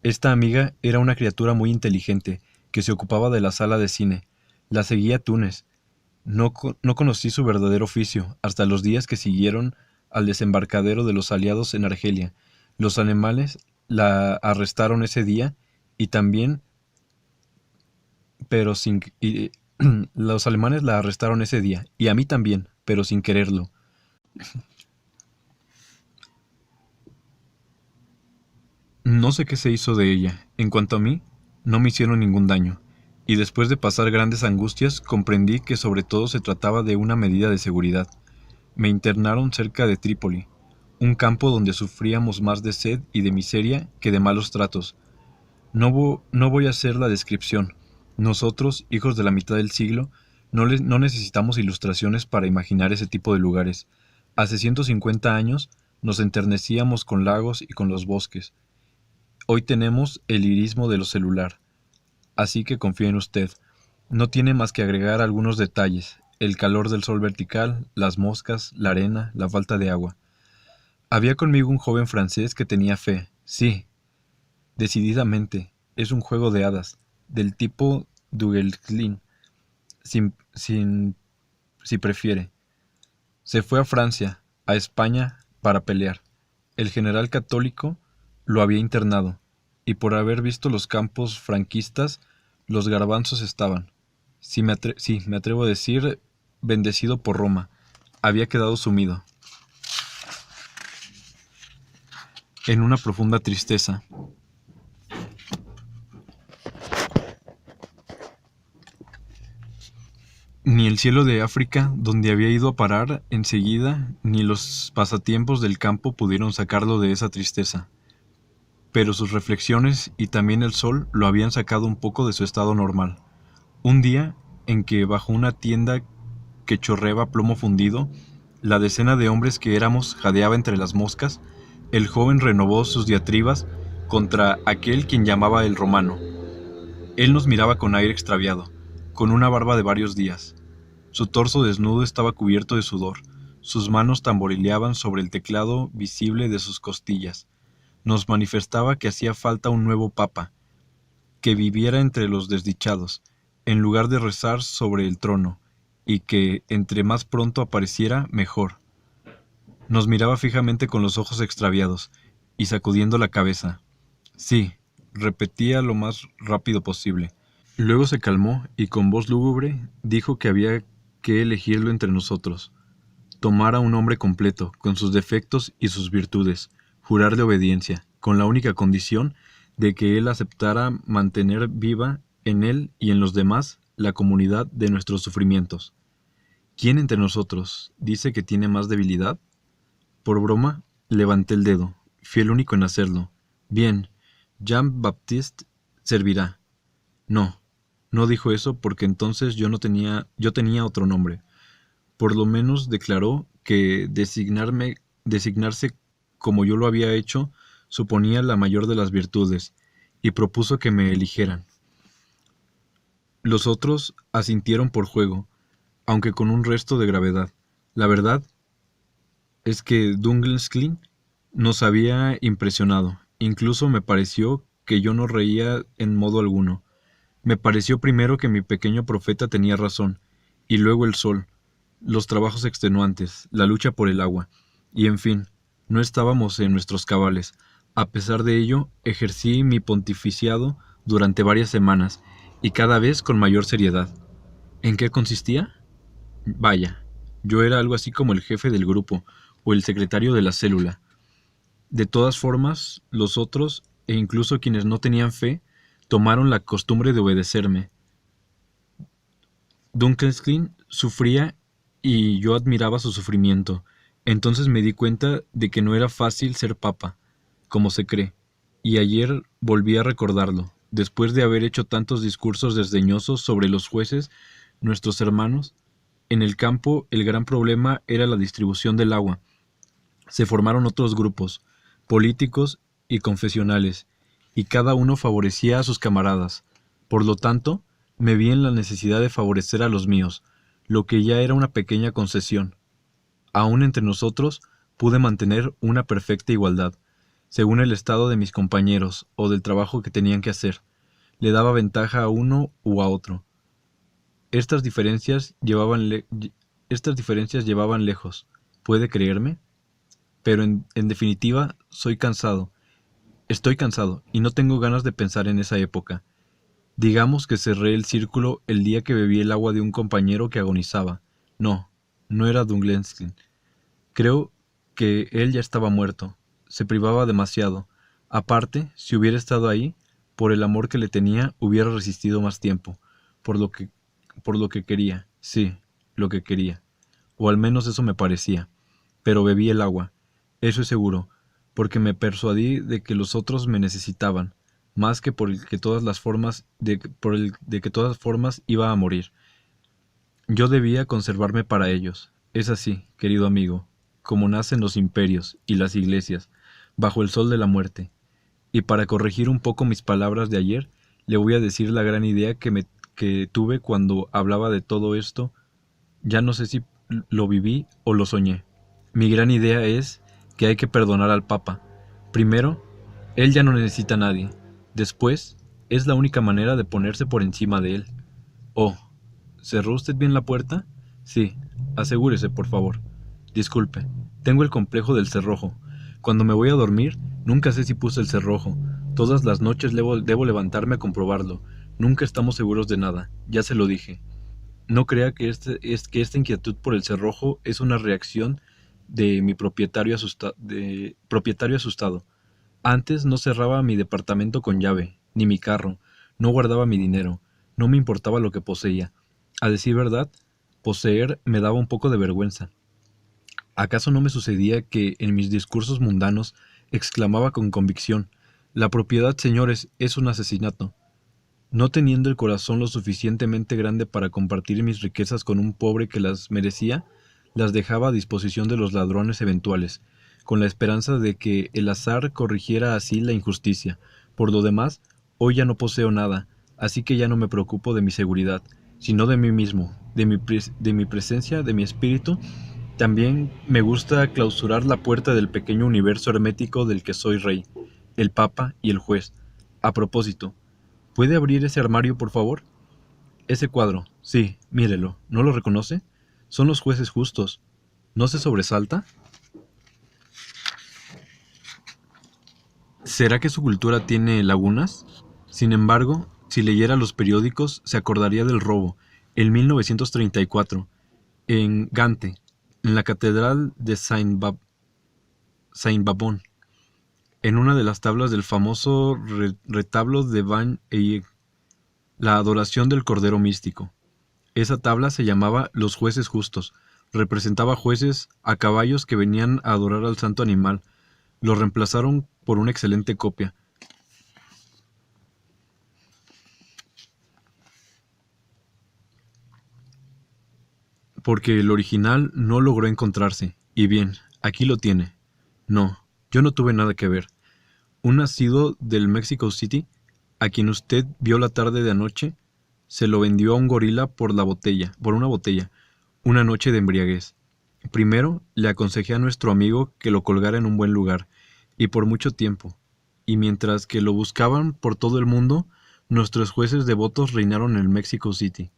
Esta amiga era una criatura muy inteligente, que se ocupaba de la sala de cine. La seguí a Túnez. No conocí su verdadero oficio hasta los días que siguieron al desembarcadero de los aliados en Argelia. Los alemanes la arrestaron ese día y también, pero sin... y- los alemanes la arrestaron ese día, y a mí también, pero sin quererlo. No sé qué se hizo de ella. En cuanto a mí, no me hicieron ningún daño, y después de pasar grandes angustias, comprendí que sobre todo se trataba de una medida de seguridad. Me internaron cerca de Trípoli, un campo donde sufríamos más de sed y de miseria que de malos tratos. No voy a hacer la descripción. Nosotros, hijos de la mitad del siglo, no necesitamos ilustraciones para imaginar ese tipo de lugares. Hace 150 años nos enternecíamos con lagos y con los bosques. Hoy tenemos el lirismo de lo celular. Así que confío en usted. No tiene más que agregar algunos detalles: el calor del sol vertical, las moscas, la arena, la falta de agua. Había conmigo un joven francés que tenía fe. Sí, decididamente, es un juego de hadas, del tipo Duguesclin, si prefiere. Se fue a Francia, a España, para pelear. El general católico lo había internado, y por haber visto los campos franquistas, los garbanzos estaban, sí, me atrevo a decir, bendecido por Roma. Había quedado sumido en una profunda tristeza. Ni el cielo de África, donde había ido a parar enseguida, ni los pasatiempos del campo pudieron sacarlo de esa tristeza. Pero sus reflexiones y también el sol lo habían sacado un poco de su estado normal. Un día en que bajo una tienda que chorreaba plomo fundido, la decena de hombres que éramos jadeaba entre las moscas, el joven renovó sus diatribas contra aquel quien llamaba el romano. Él nos miraba con aire extraviado, con una barba de varios días. Su torso desnudo estaba cubierto de sudor, sus manos tamborileaban sobre el teclado visible de sus costillas. Nos manifestaba que hacía falta un nuevo papa, que viviera entre los desdichados, en lugar de rezar sobre el trono, y que, entre más pronto apareciera, mejor. Nos miraba fijamente con los ojos extraviados, y sacudiendo la cabeza. Sí, repetía lo más rápido posible. Luego se calmó y con voz lúgubre dijo que había que elegirlo entre nosotros. Tomar a un hombre completo, con sus defectos y sus virtudes, jurarle obediencia, con la única condición de que él aceptara mantener viva en él y en los demás la comunidad de nuestros sufrimientos. ¿Quién entre nosotros dice que tiene más debilidad? Por broma, levanté el dedo. Fui el único en hacerlo. Bien, Jean-Baptiste servirá. No, no dijo eso porque entonces yo tenía otro nombre. Por lo menos declaró que designarse como yo lo había hecho suponía la mayor de las virtudes, y propuso que me eligieran. Los otros asintieron por juego, aunque con un resto de gravedad. La verdad es que Dunglensklin nos había impresionado. Incluso me pareció que yo no reía en modo alguno. Me pareció primero que mi pequeño profeta tenía razón, y luego el sol, los trabajos extenuantes, la lucha por el agua, y en fin, no estábamos en nuestros cabales. A pesar de ello, ejercí mi pontificiado durante varias semanas, y cada vez con mayor seriedad. ¿En qué consistía? Vaya, yo era algo así como el jefe del grupo, o el secretario de la célula. De todas formas, los otros, e incluso quienes no tenían fe, tomaron la costumbre de obedecerme. Dunkelstein sufría y yo admiraba su sufrimiento. Entonces me di cuenta de que no era fácil ser papa, como se cree, y ayer volví a recordarlo, después de haber hecho tantos discursos desdeñosos sobre los jueces, nuestros hermanos. En el campo el gran problema era la distribución del agua. Se formaron otros grupos, políticos y confesionales, y cada uno favorecía a sus camaradas. Por lo tanto, me vi en la necesidad de favorecer a los míos, lo que ya era una pequeña concesión. Aún entre nosotros pude mantener una perfecta igualdad, según el estado de mis compañeros o del trabajo que tenían que hacer. Le daba ventaja a uno u a otro. Estas diferencias llevaban lejos. ¿Puede creerme? Pero en definitiva, estoy cansado, y no tengo ganas de pensar en esa época. Digamos que cerré el círculo el día que bebí el agua de un compañero que agonizaba. No, no era Dunglenskin. Creo que él ya estaba muerto. Se privaba demasiado. Aparte, si hubiera estado ahí, por el amor que le tenía, hubiera resistido más tiempo. Por lo que quería, sí, lo que quería. O al menos eso me parecía. Pero bebí el agua. Eso es seguro, porque me persuadí de que los otros me necesitaban, más que por el que todas las formas por el de que todas formas iba a morir. Yo debía conservarme para ellos. Es así, querido amigo, como nacen los imperios y las iglesias, bajo el sol de la muerte. Y para corregir un poco mis palabras de ayer, le voy a decir la gran idea que tuve cuando hablaba de todo esto. Ya no sé si lo viví o lo soñé. Mi gran idea es que hay que perdonar al Papa. Primero, él ya no necesita a nadie. Después, es la única manera de ponerse por encima de él. Oh, ¿cerró usted bien la puerta? Sí, asegúrese, por favor. Disculpe, tengo el complejo del cerrojo. Cuando me voy a dormir, nunca sé si puse el cerrojo. Todas las noches debo levantarme a comprobarlo. Nunca estamos seguros de nada, ya se lo dije. No crea que esta inquietud por el cerrojo es una reacción de mi propietario asustado. Antes no cerraba mi departamento con llave, ni mi carro, no guardaba mi dinero, no me importaba lo que poseía. A decir verdad, poseer me daba un poco de vergüenza. ¿Acaso no me sucedía que en mis discursos mundanos exclamaba con convicción: la propiedad, señores, es un asesinato? No teniendo el corazón lo suficientemente grande para compartir mis riquezas con un pobre que las merecía, las dejaba a disposición de los ladrones eventuales, con la esperanza de que el azar corrigiera así la injusticia. Por lo demás, hoy ya no poseo nada, así que ya no me preocupo de mi seguridad, sino de mí mismo, de mi presencia, de mi espíritu. También me gusta clausurar la puerta del pequeño universo hermético del que soy rey, el Papa y el juez. A propósito, ¿puede abrir ese armario, por favor? Ese cuadro, sí, mírelo, ¿no lo reconoce? Son los jueces justos. ¿No se sobresalta? ¿Será que su cultura tiene lagunas? Sin embargo, si leyera los periódicos, se acordaría del robo, en 1934, en Gante, en la catedral de Saint-Bavon, en una de las tablas del famoso retablo de Van Eyck, la adoración del Cordero Místico. Esa tabla se llamaba Los Jueces Justos. Representaba jueces a caballos que venían a adorar al santo animal. Lo reemplazaron por una excelente copia, porque el original no logró encontrarse. Y bien, aquí lo tiene. No, yo no tuve nada que ver. Un nacido del Mexico City, a quien usted vio la tarde de anoche, se lo vendió a un gorila por una botella, una noche de embriaguez. Primero le aconsejé a nuestro amigo que lo colgara en un buen lugar, y por mucho tiempo. Y mientras que lo buscaban por todo el mundo, nuestros jueces devotos reinaron en Mexico City,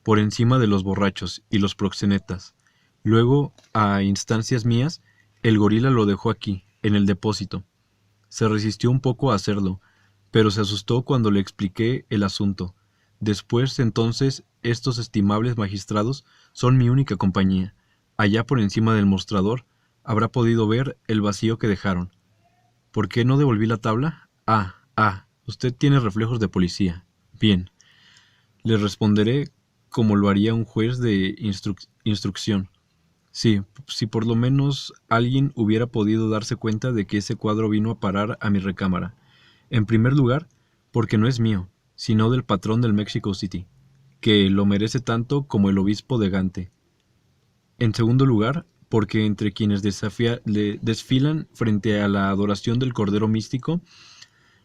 por encima de los borrachos y los proxenetas. Luego, a instancias mías, el gorila lo dejó aquí, en el depósito. Se resistió un poco a hacerlo, pero se asustó cuando le expliqué el asunto. Después, entonces, estos estimables magistrados son mi única compañía. Allá por encima del mostrador, habrá podido ver el vacío que dejaron. ¿Por qué no devolví la tabla? Usted tiene reflejos de policía. Bien, le responderé como lo haría un juez de instrucción. Sí, si por lo menos alguien hubiera podido darse cuenta de que ese cuadro vino a parar a mi recámara. En primer lugar, porque no es mío, sino del patrón del Mexico City, que lo merece tanto como el obispo de Gante. En segundo lugar, porque entre quienes desfilan frente a la adoración del Cordero Místico,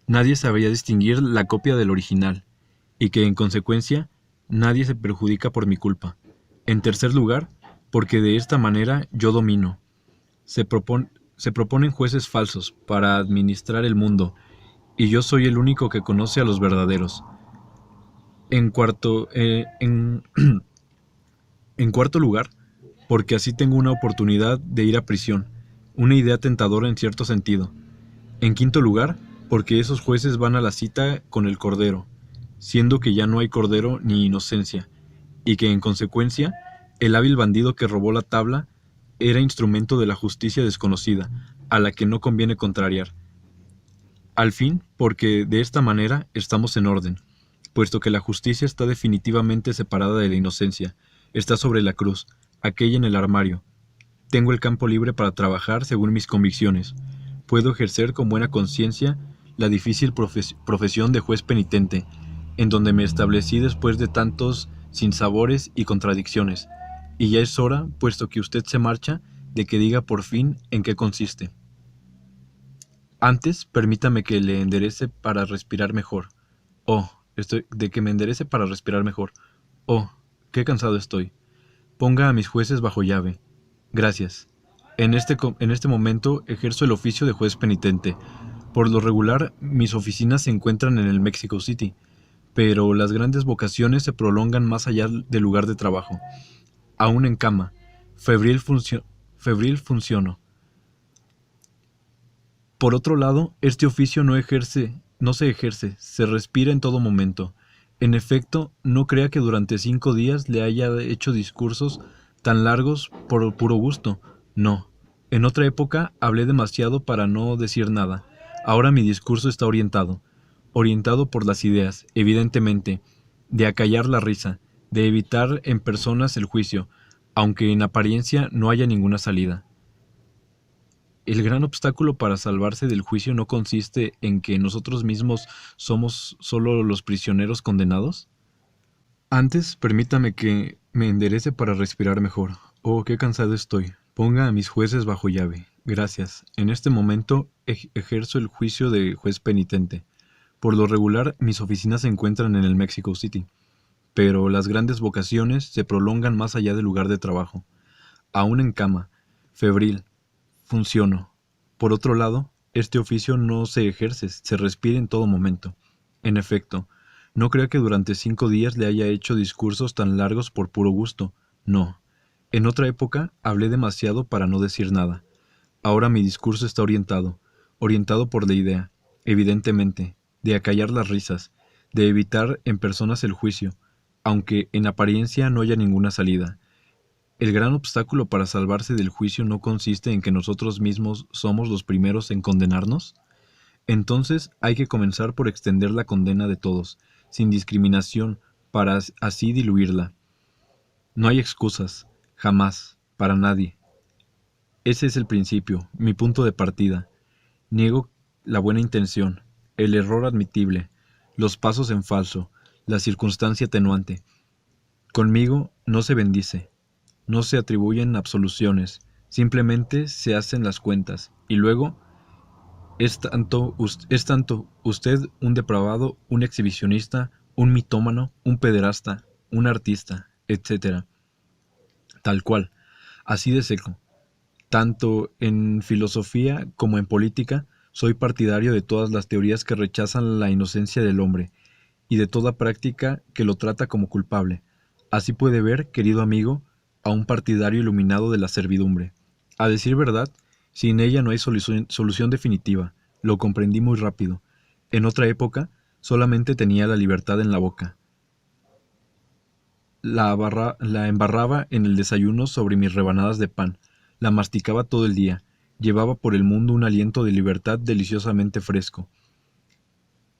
nadie sabría distinguir la copia del original, y que en consecuencia nadie se perjudica por mi culpa. En tercer lugar, porque de esta manera yo domino. Se proponen jueces falsos para administrar el mundo, y yo soy el único que conoce a los verdaderos. En cuarto, en cuarto lugar, porque así tengo una oportunidad de ir a prisión, una idea tentadora en cierto sentido. En quinto lugar, porque esos jueces van a la cita con el Cordero, siendo que ya no hay Cordero ni inocencia, y que en consecuencia, el hábil bandido que robó la tabla era instrumento de la justicia desconocida, a la que no conviene contrariar. Al fin, porque de esta manera estamos en orden, puesto que la justicia está definitivamente separada de la inocencia, está sobre la cruz, aquella en el armario. Tengo el campo libre para trabajar según mis convicciones. Puedo ejercer con buena conciencia la difícil profesión de juez penitente, en donde me establecí después de tantos sinsabores y contradicciones. Y ya es hora, puesto que usted se marcha, de que diga por fin en qué consiste. Antes, permítame que le enderece para respirar mejor. Oh, de que me enderece para respirar mejor. Oh, qué cansado estoy. Ponga a mis jueces bajo llave. Gracias. En este momento ejerzo el oficio de juez penitente. Por lo regular, mis oficinas se encuentran en el Mexico City, pero las grandes vocaciones se prolongan más allá del lugar de trabajo. Aún en cama, febril funciono. Por otro lado, este oficio no se ejerce, se respira en todo momento. En efecto, no crea que durante 5 días le haya hecho discursos tan largos por puro gusto. No. En otra época hablé demasiado para no decir nada. Ahora mi discurso está orientado por las ideas, evidentemente, de acallar la risa, de evitar en personas el juicio, aunque en apariencia no haya ninguna salida. El gran obstáculo para salvarse del juicio no consiste en que nosotros mismos somos solo los prisioneros condenados. Antes, permítame que me enderece para respirar mejor. Oh, qué cansado estoy. Ponga a mis jueces bajo llave. Gracias. En este momento ejerzo el juicio de juez penitente. Por lo regular, mis oficinas se encuentran en el Mexico City, pero las grandes vocaciones se prolongan más allá del lugar de trabajo. Aún en cama, febril, funciono. Por otro lado, este oficio no se ejerce, se respira en todo momento. En efecto, no crea que durante 5 días le haya hecho discursos tan largos por puro gusto. No. En otra época hablé demasiado para no decir nada. Ahora mi discurso está orientado por la idea, evidentemente, de acallar las risas, de evitar en personas el juicio, aunque en apariencia no haya ninguna salida. El gran obstáculo para salvarse del juicio no consiste en que nosotros mismos somos los primeros en condenarnos. Entonces hay que comenzar por extender la condena de todos, sin discriminación, para así diluirla. No hay excusas, jamás, para nadie. Ese es el principio, mi punto de partida. Niego la buena intención, el error admitible, los pasos en falso, la circunstancia atenuante. Conmigo no se bendice. No se atribuyen absoluciones, simplemente se hacen las cuentas, y luego es tanto usted un depravado, un exhibicionista, un mitómano, un pederasta, un artista, etc. Tal cual, así de seco. Tanto en filosofía como en política, soy partidario de todas las teorías que rechazan la inocencia del hombre, y de toda práctica que lo trata como culpable. Así puede ver, querido amigo, a un partidario iluminado de la servidumbre. A decir verdad, sin ella no hay solución definitiva. Lo comprendí muy rápido. En otra época, solamente tenía la libertad en la boca. La embarraba en el desayuno sobre mis rebanadas de pan. La masticaba todo el día. Llevaba por el mundo un aliento de libertad deliciosamente fresco.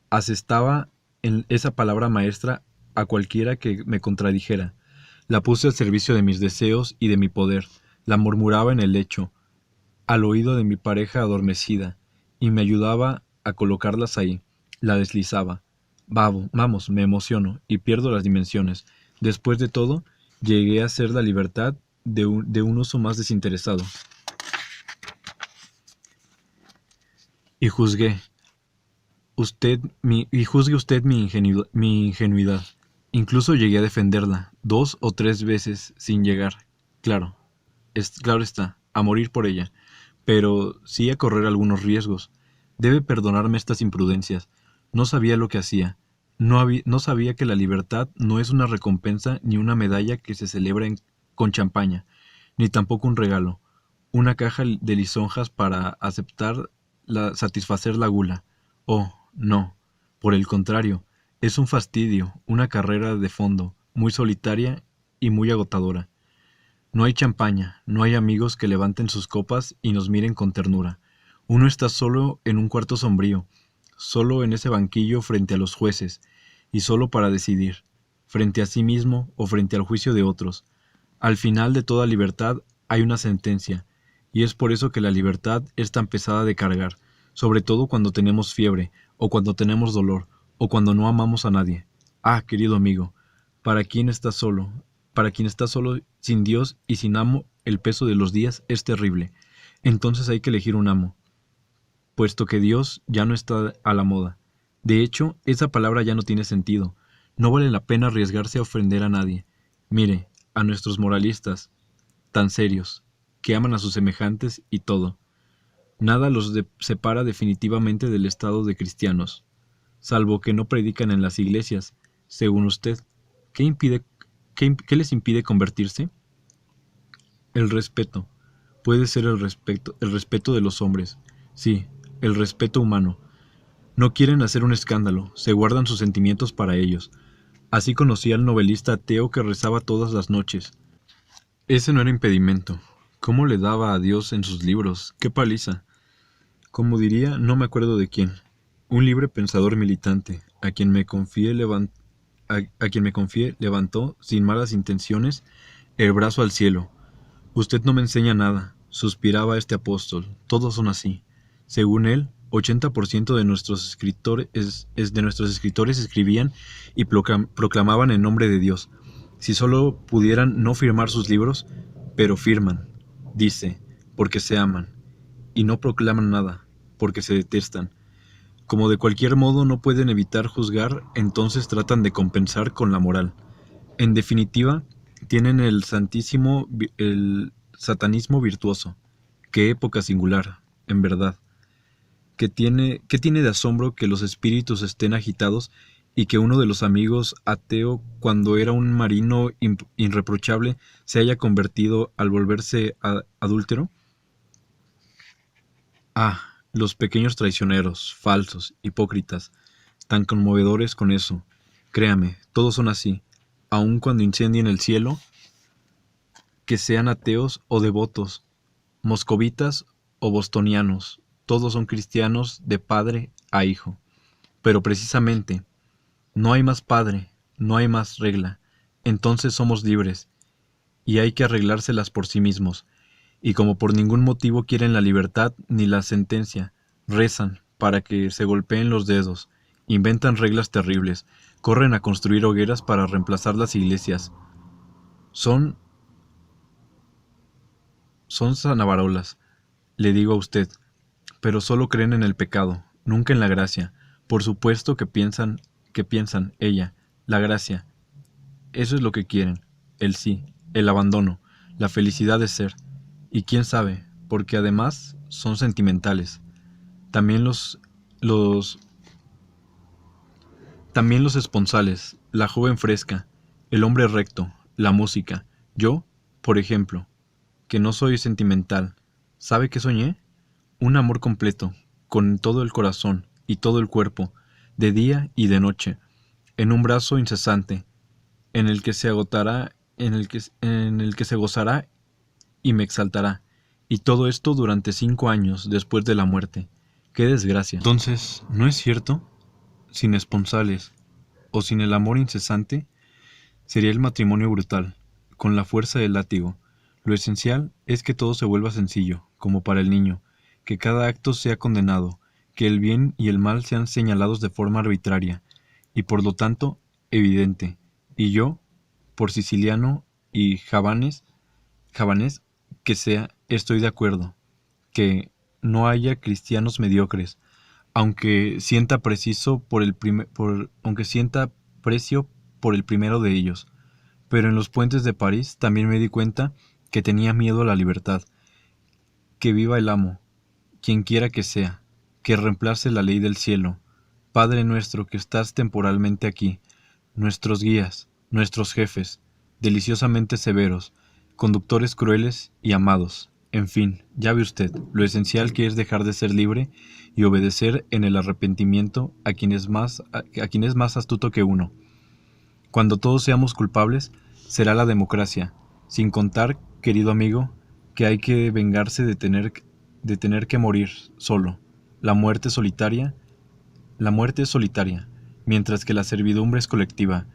Asestaba en esa palabra maestra a cualquiera que me contradijera. La puse al servicio de mis deseos y de mi poder. La murmuraba en el lecho, al oído de mi pareja adormecida, y me ayudaba a colocarlas ahí. La deslizaba. Vamos, me emociono y pierdo las dimensiones. Después de todo, llegué a hacer la libertad de un uso más desinteresado. Y juzgue usted mi ingenuidad. Incluso llegué a defenderla 2 o 3 veces sin llegar. Claro, claro está, a morir por ella, pero sí a correr algunos riesgos. Debe perdonarme estas imprudencias. No sabía lo que hacía. No sabía que la libertad no es una recompensa ni una medalla que se celebra con champaña, ni tampoco un regalo, una caja de lisonjas para satisfacer la gula. Oh, no. Por el contrario, es un fastidio, una carrera de fondo, muy solitaria y muy agotadora. No hay champaña, no hay amigos que levanten sus copas y nos miren con ternura. Uno está solo en un cuarto sombrío, solo en ese banquillo frente a los jueces, y solo para decidir, frente a sí mismo o frente al juicio de otros. Al final de toda libertad hay una sentencia, y es por eso que la libertad es tan pesada de cargar, sobre todo cuando tenemos fiebre, o cuando tenemos dolor, o cuando no amamos a nadie. Ah, querido amigo, para quien está solo, sin Dios y sin amo, el peso de los días es terrible. Entonces hay que elegir un amo, puesto que Dios ya no está a la moda. De hecho, esa palabra ya no tiene sentido. No vale la pena arriesgarse a ofender a nadie. Mire, a nuestros moralistas, tan serios, que aman a sus semejantes y todo. Nada los separa definitivamente del estado de cristianos, salvo que no predican en las iglesias, según usted. ¿Qué les impide convertirse? El respeto. Puede ser el respeto de los hombres. Sí, el respeto humano. No quieren hacer un escándalo, se guardan sus sentimientos para ellos. Así conocí al novelista ateo que rezaba todas las noches. Ese no era impedimento. ¿Cómo le daba a Dios en sus libros? ¡Qué paliza! Como diría, no me acuerdo de quién, un libre pensador militante, a quien me confié levantó, sin malas intenciones, el brazo al cielo. Usted no me enseña nada, suspiraba este apóstol, todos son así. Según él, 80% de nuestros escritores escribían y proclamaban en nombre de Dios. Si solo pudieran no firmar sus libros, pero firman, dice, porque se aman, y no proclaman nada, porque se detestan. Como de cualquier modo no pueden evitar juzgar, entonces tratan de compensar con la moral. En definitiva, tienen el satanismo virtuoso. Qué época singular, en verdad. ¿Qué tiene de asombro que los espíritus estén agitados y que uno de los amigos ateo, cuando era un marino irreprochable, se haya convertido al volverse adúltero? Ah, los pequeños traicioneros, falsos, hipócritas, tan conmovedores con eso. Créame, todos son así, aun cuando incendien el cielo, que sean ateos o devotos, moscovitas o bostonianos, todos son cristianos de padre a hijo. Pero precisamente, no hay más padre, no hay más regla, entonces somos libres, y hay que arreglárselas por sí mismos. Y como por ningún motivo quieren la libertad ni la sentencia, rezan para que se golpeen los dedos, inventan reglas terribles, corren a construir hogueras para reemplazar las iglesias. Son sanavarolas, le digo a usted, pero solo creen en el pecado, nunca en la gracia. Por supuesto que piensan, ella, la gracia. Eso es lo que quieren, el sí, el abandono, la felicidad de ser. Y quién sabe, porque además son sentimentales. También también los esponsales, la joven fresca, el hombre recto, la música. Yo, por ejemplo, que no soy sentimental, ¿sabe qué soñé? Un amor completo, con todo el corazón y todo el cuerpo, de día y de noche, en un brazo incesante, en el que se agotará, en el que se gozará y me exaltará, y todo esto durante 5 años después de la muerte. ¡Qué desgracia! Entonces, ¿no es cierto? Sin esponsales, o sin el amor incesante, sería el matrimonio brutal, con la fuerza del látigo. Lo esencial es que todo se vuelva sencillo, como para el niño, que cada acto sea condenado, que el bien y el mal sean señalados de forma arbitraria, y por lo tanto, evidente. Y yo, por siciliano y javanés que sea, estoy de acuerdo, que no haya cristianos mediocres, aunque sienta precio por el primero de ellos. Pero en los puentes de París también me di cuenta que tenía miedo a la libertad. Que viva el amo, quien quiera que sea, que reemplace la ley del cielo. Padre nuestro que estás temporalmente aquí, nuestros guías, nuestros jefes, deliciosamente severos, conductores crueles y amados. En fin, ya ve usted, lo esencial que es dejar de ser libre y obedecer en el arrepentimiento a quien es más astuto que uno. Cuando todos seamos culpables, será la democracia, sin contar, querido amigo, que hay que vengarse de tener que morir solo. La muerte es solitaria, mientras que la servidumbre es colectiva.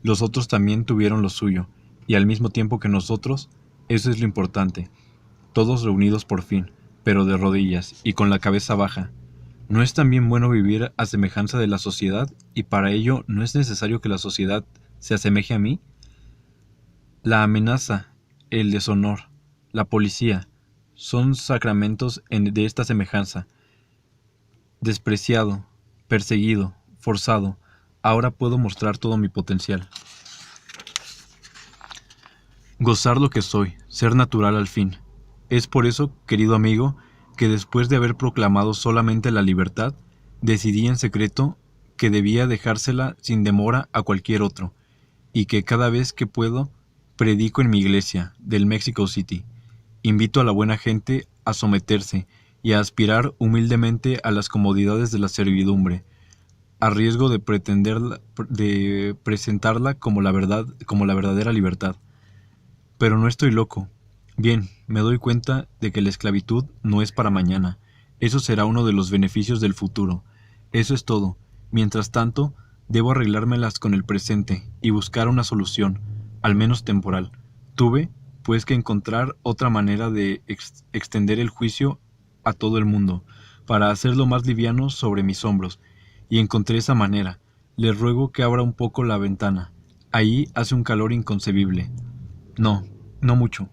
Los otros también tuvieron lo suyo, y al mismo tiempo que nosotros, eso es lo importante. todos reunidos por fin, pero de rodillas y con la cabeza baja. ¿No es también bueno vivir a semejanza de la sociedad, y para ello no es necesario que la sociedad se asemeje a mí? La amenaza, el deshonor, la policía, son sacramentos de esta semejanza. Despreciado, perseguido, forzado, ahora puedo mostrar todo mi potencial. Gozar lo que soy, ser natural al fin. Es por eso, querido amigo, que después de haber proclamado solamente la libertad, decidí en secreto que debía dejársela sin demora a cualquier otro, y que cada vez que puedo, predico en mi iglesia del Mexico City. Invito a la buena gente a someterse y a aspirar humildemente a las comodidades de la servidumbre, a riesgo de presentarla como la verdadera libertad. Pero no estoy loco. Bien, me doy cuenta de que la esclavitud no es para mañana. Eso será uno de los beneficios del futuro. Eso es todo. Mientras tanto, debo arreglármelas con el presente y buscar una solución, al menos temporal. Tuve, pues, que encontrar otra manera de extender el juicio a todo el mundo, para hacerlo más liviano sobre mis hombros, y encontré esa manera. Le ruego que abra un poco la ventana. Ahí hace un calor inconcebible. No, no mucho,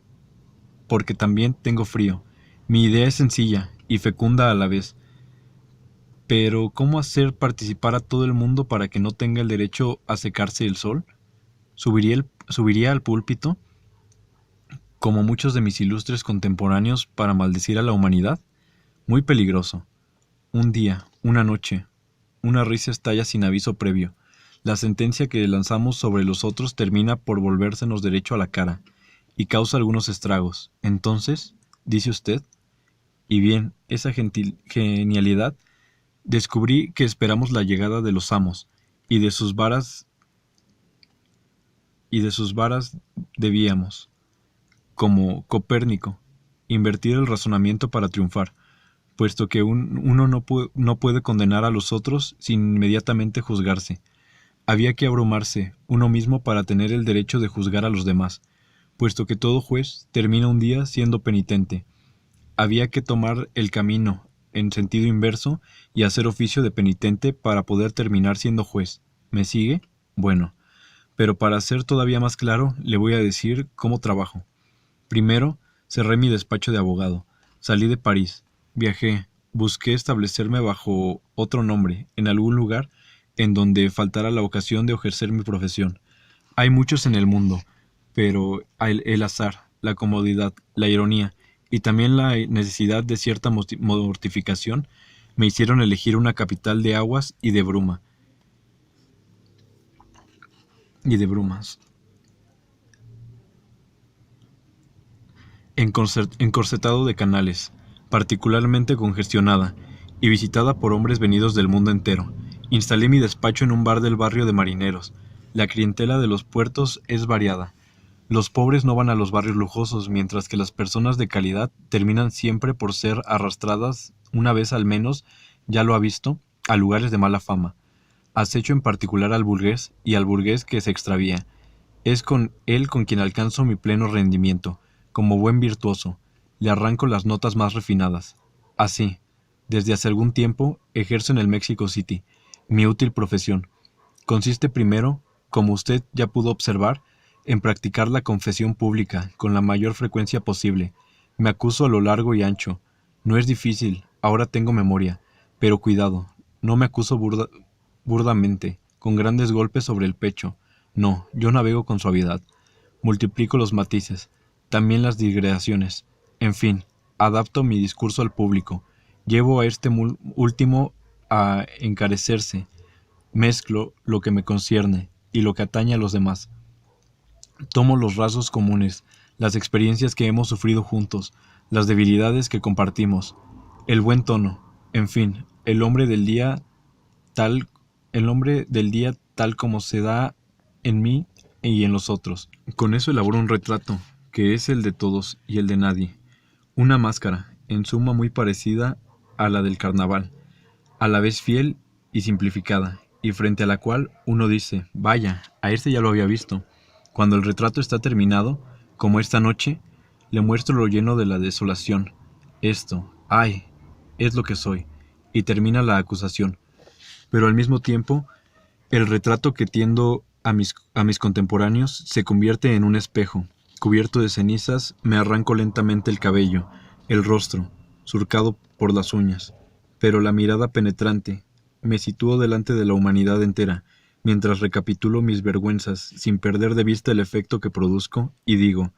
porque también tengo frío. Mi idea es sencilla y fecunda a la vez. Pero ¿cómo hacer participar a todo el mundo para que no tenga el derecho a secarse el sol? ¿Subiría al púlpito, como muchos de mis ilustres contemporáneos, para maldecir a la humanidad? Muy peligroso. Un día, una noche, una risa estalla sin aviso previo. La sentencia que lanzamos sobre los otros termina por volvérsenos derecho a la cara, y causa algunos estragos. Entonces, dice usted, y bien, esa genialidad, descubrí que esperamos la llegada de los amos, y de sus varas debíamos, como Copérnico, invertir el razonamiento para triunfar, puesto que uno no puede condenar a los otros sin inmediatamente juzgarse. Había que abrumarse uno mismo para tener el derecho de juzgar a los demás, puesto que todo juez termina un día siendo penitente. Había que tomar el camino en sentido inverso y hacer oficio de penitente para poder terminar siendo juez. ¿Me sigue? Bueno, pero para ser todavía más claro, le voy a decir cómo trabajo. Primero, cerré mi despacho de abogado, salí de París, viajé, busqué establecerme bajo otro nombre, en algún lugar en donde faltara la ocasión de ejercer mi profesión. Hay muchos en el mundo, pero el azar, la comodidad, la ironía y también la necesidad de cierta mortificación me hicieron elegir una capital de aguas y de bruma. Y de brumas. Encorsetado de canales, particularmente congestionada, y visitada por hombres venidos del mundo entero. Instalé mi despacho en un bar del barrio de marineros. La clientela de los puertos es variada. Los pobres no van a los barrios lujosos, mientras que las personas de calidad terminan siempre por ser arrastradas, una vez al menos, ya lo ha visto, a lugares de mala fama. Acecho en particular al burgués y al burgués que se extravía. Es con él con quien alcanzo mi pleno rendimiento. Como buen virtuoso, le arranco las notas más refinadas. Así, desde hace algún tiempo, ejerzo en el Mexico City. Mi útil profesión consiste primero, como usted ya pudo observar, en practicar la confesión pública con la mayor frecuencia posible. Me acuso a lo largo y ancho. No es difícil, ahora tengo memoria. Pero cuidado, no me acuso burdamente, con grandes golpes sobre el pecho. No, yo navego con suavidad. Multiplico los matices, también las digregaciones. En fin, adapto mi discurso al público. Llevo a este último a encarecerse. Mezclo lo que me concierne y lo que atañe a los demás. Tomo los rasgos comunes, las experiencias que hemos sufrido juntos, las debilidades que compartimos, el buen tono, en fin, el hombre del día tal como se da en mí y en los otros. Con eso elaboro un retrato, que es el de todos y el de nadie. Una máscara, en suma muy parecida a la del carnaval, a la vez fiel y simplificada, y frente a la cual uno dice, vaya, a este ya lo había visto. Cuando el retrato está terminado, como esta noche, Le muestro lo lleno de la desolación. Esto, ay, es lo que soy. Y termina la acusación. Pero al mismo tiempo, el retrato que tiendo a mis contemporáneos se convierte en un espejo. Cubierto de cenizas, me arranco lentamente el cabello, el rostro, surcado por las uñas. Pero la mirada penetrante, me sitúo delante de la humanidad entera, mientras recapitulo mis vergüenzas, sin perder de vista el efecto que produzco, y digo,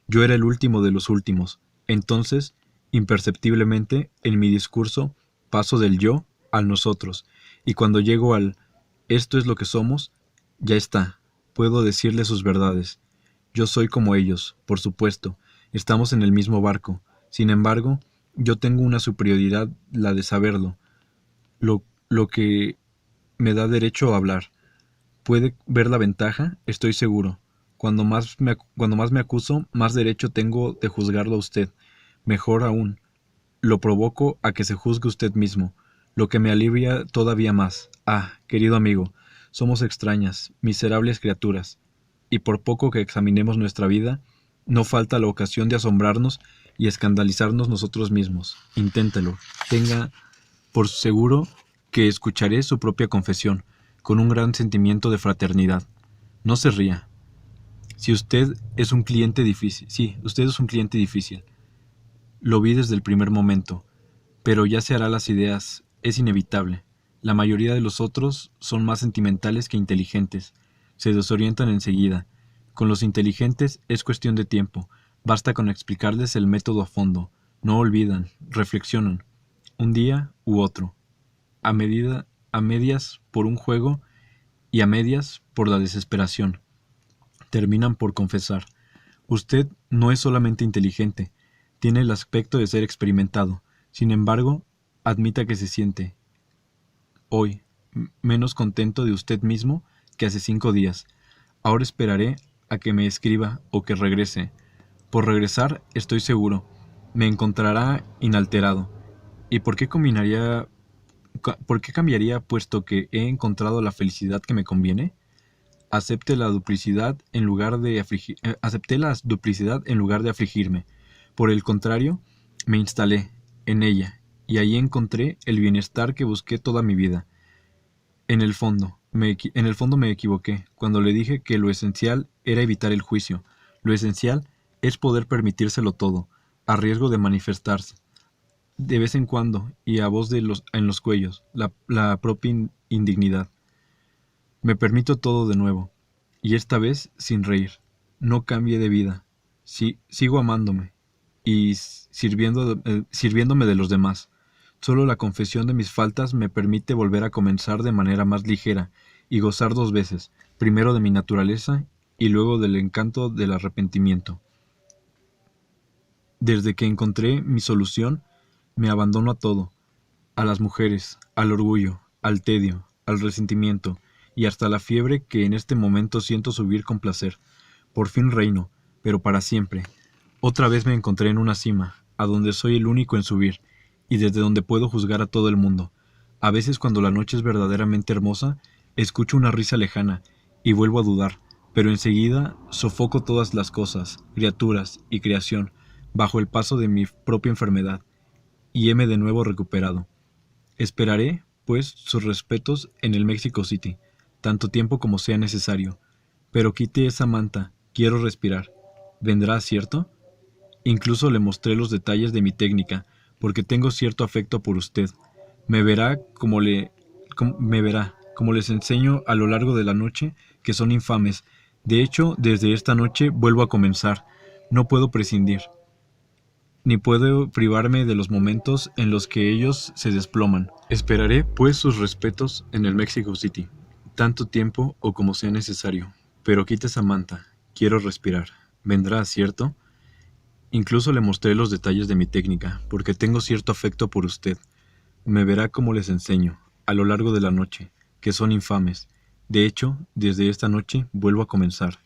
yo era el último de los últimos. Entonces, imperceptiblemente, en mi discurso, paso del yo al nosotros, y cuando llego al esto es lo que somos, ya está, puedo decirle sus verdades. Yo soy como ellos, por supuesto, estamos en el mismo barco. Sin embargo, yo tengo una superioridad, la de saberlo, lo que me da derecho a hablar. ¿Puede ver la ventaja? Estoy seguro. Cuando más me acuso, más derecho tengo de juzgarlo a usted. Mejor aún, lo provoco a que se juzgue usted mismo, lo que me alivia todavía más. Ah, querido amigo, somos extrañas, miserables criaturas, y por poco que examinemos nuestra vida, no falta la ocasión de asombrarnos y escandalizarnos nosotros mismos. Inténtelo. Tenga por seguro que escucharé su propia confesión, con un gran sentimiento de fraternidad. No se ría. Si usted es un cliente difícil, sí, usted es un cliente difícil. Lo vi desde el primer momento, pero ya se hará las ideas, es inevitable. La mayoría de los otros son más sentimentales que inteligentes. Se desorientan enseguida. Con los inteligentes es cuestión de tiempo. Basta con explicarles el método a fondo. No olvidan, reflexionan. Un día u otro. A medias por un juego y a medias por la desesperación. Terminan por confesar. Usted no es solamente inteligente, tiene el aspecto de ser experimentado. Sin embargo, admita que se siente, hoy, menos contento de usted mismo que hace 5 días. Ahora esperaré a que me escriba o que regrese. Por regresar, estoy seguro, me encontrará inalterado. ¿Y por qué cambiaría puesto que he encontrado la felicidad que me conviene? Acepté la duplicidad en lugar de afligirme. Por el contrario, me instalé en ella, y allí encontré el bienestar que busqué toda mi vida. En el fondo me equivoqué cuando le dije que lo esencial era evitar el juicio. Lo esencial es poder permitírselo todo, a riesgo de manifestarse, de vez en cuando, y a voz en los cuellos, la propia indignidad. Me permito todo de nuevo, y esta vez sin reír. No cambié de vida. Sigo amándome y sirviéndome de los demás. Solo la confesión de mis faltas me permite volver a comenzar de manera más ligera y gozar 2 veces, primero de mi naturaleza y luego del encanto del arrepentimiento. Desde que encontré mi solución, me abandono a todo, a las mujeres, al orgullo, al tedio, al resentimiento y hasta la fiebre que en este momento siento subir con placer. Por fin reino, pero para siempre. Otra vez me encontré en una cima, a donde soy el único en subir, y desde donde puedo juzgar a todo el mundo. A veces cuando la noche es verdaderamente hermosa, escucho una risa lejana, y vuelvo a dudar, pero enseguida sofoco todas las cosas, criaturas y creación, bajo el paso de mi propia enfermedad, y heme de nuevo recuperado. Esperaré, pues, sus respetos en el Mexico City, tanto tiempo como sea necesario. Pero quite esa manta, quiero respirar. ¿Vendrá, cierto? Incluso le mostré los detalles de mi técnica, porque tengo cierto afecto por usted. Me verá como les enseño a lo largo de la noche, que son infames. De hecho, desde esta noche vuelvo a comenzar. No puedo prescindir, ni puedo privarme de los momentos en los que ellos se desploman. Esperaré, pues, sus respetos en el Mexico City, tanto tiempo o como sea necesario. Pero quite esa manta, quiero respirar. ¿Vendrá, cierto? Incluso le mostré los detalles de mi técnica, porque tengo cierto afecto por usted. Me verá como les enseño, a lo largo de la noche, que son infames. De hecho, desde esta noche vuelvo a comenzar.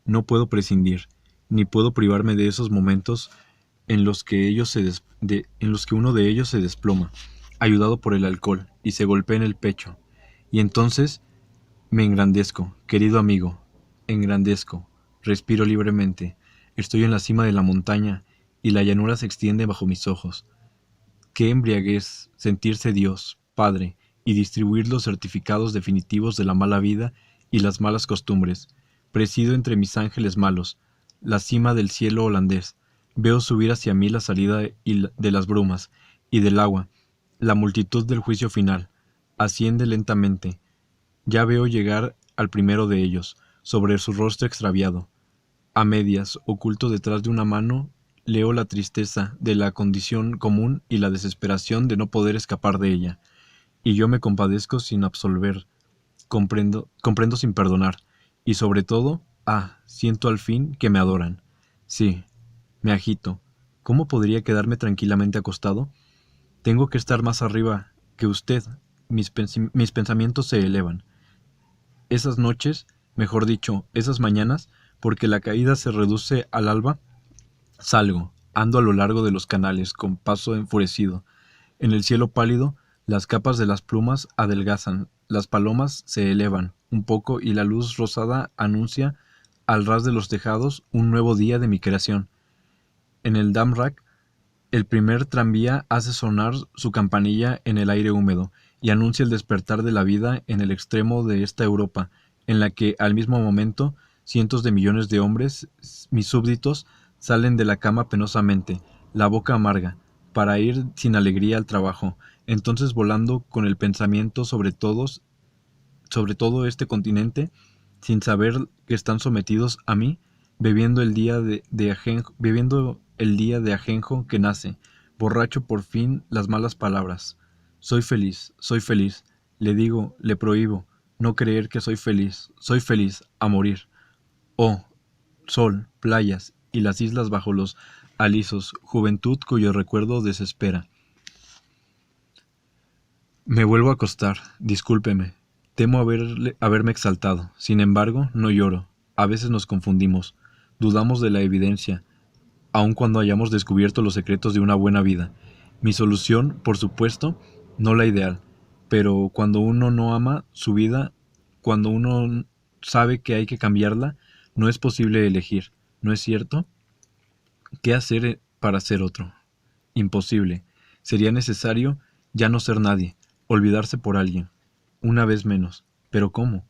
No puedo prescindir, ni puedo privarme de esos momentos en los que uno de ellos se desploma, ayudado por el alcohol, y se golpea en el pecho. Y entonces me engrandezco, querido amigo, engrandezco, respiro libremente. Estoy en la cima de la montaña y la llanura se extiende bajo mis ojos. Qué embriaguez sentirse Dios, Padre, y distribuir los certificados definitivos de la mala vida y las malas costumbres. Presido entre mis ángeles malos, la cima del cielo holandés. Veo subir hacia mí la salida de las brumas y del agua, la multitud del juicio final. Asciende lentamente. Ya veo llegar al primero de ellos, sobre su rostro extraviado. A medias, oculto detrás de una mano, leo la tristeza de la condición común y la desesperación de no poder escapar de ella. Y yo me compadezco sin absolver, comprendo sin perdonar, y sobre todo, siento al fin que me adoran. Sí, me agito. ¿Cómo podría quedarme tranquilamente acostado? Tengo que estar más arriba que usted. Mis pensamientos se elevan. Esas noches, mejor dicho, esas mañanas, porque la caída se reduce al alba, salgo, ando a lo largo de los canales con paso enfurecido. En el cielo pálido, las capas de las plumas adelgazan, las palomas se elevan un poco y la luz rosada anuncia al ras de los tejados un nuevo día de mi creación. En el Damrak, el primer tranvía hace sonar su campanilla en el aire húmedo y anuncia el despertar de la vida en el extremo de esta Europa, en la que, al mismo momento, cientos de millones de hombres, mis súbditos, salen de la cama penosamente, la boca amarga, para ir sin alegría al trabajo, entonces volando con el pensamiento sobre todo este continente, sin saber que están sometidos a mí, bebiendo el día de ajenjo que nace, borracho por fin las malas palabras. Soy feliz, le digo, le prohíbo, no creer que soy feliz, a morir. Oh, sol, playas y las islas bajo los alisos, juventud cuyo recuerdo desespera. Me vuelvo a acostar, discúlpeme. Temo haberme exaltado. Sin embargo, no lloro. A veces nos confundimos. Dudamos de la evidencia, aun cuando hayamos descubierto los secretos de una buena vida. Mi solución, por supuesto, no la ideal. Pero cuando uno no ama su vida, cuando uno sabe que hay que cambiarla, no es posible elegir. ¿No es cierto? ¿Qué hacer para ser otro? Imposible. Sería necesario ya no ser nadie, olvidarse por alguien. Una vez menos. ¿Pero cómo?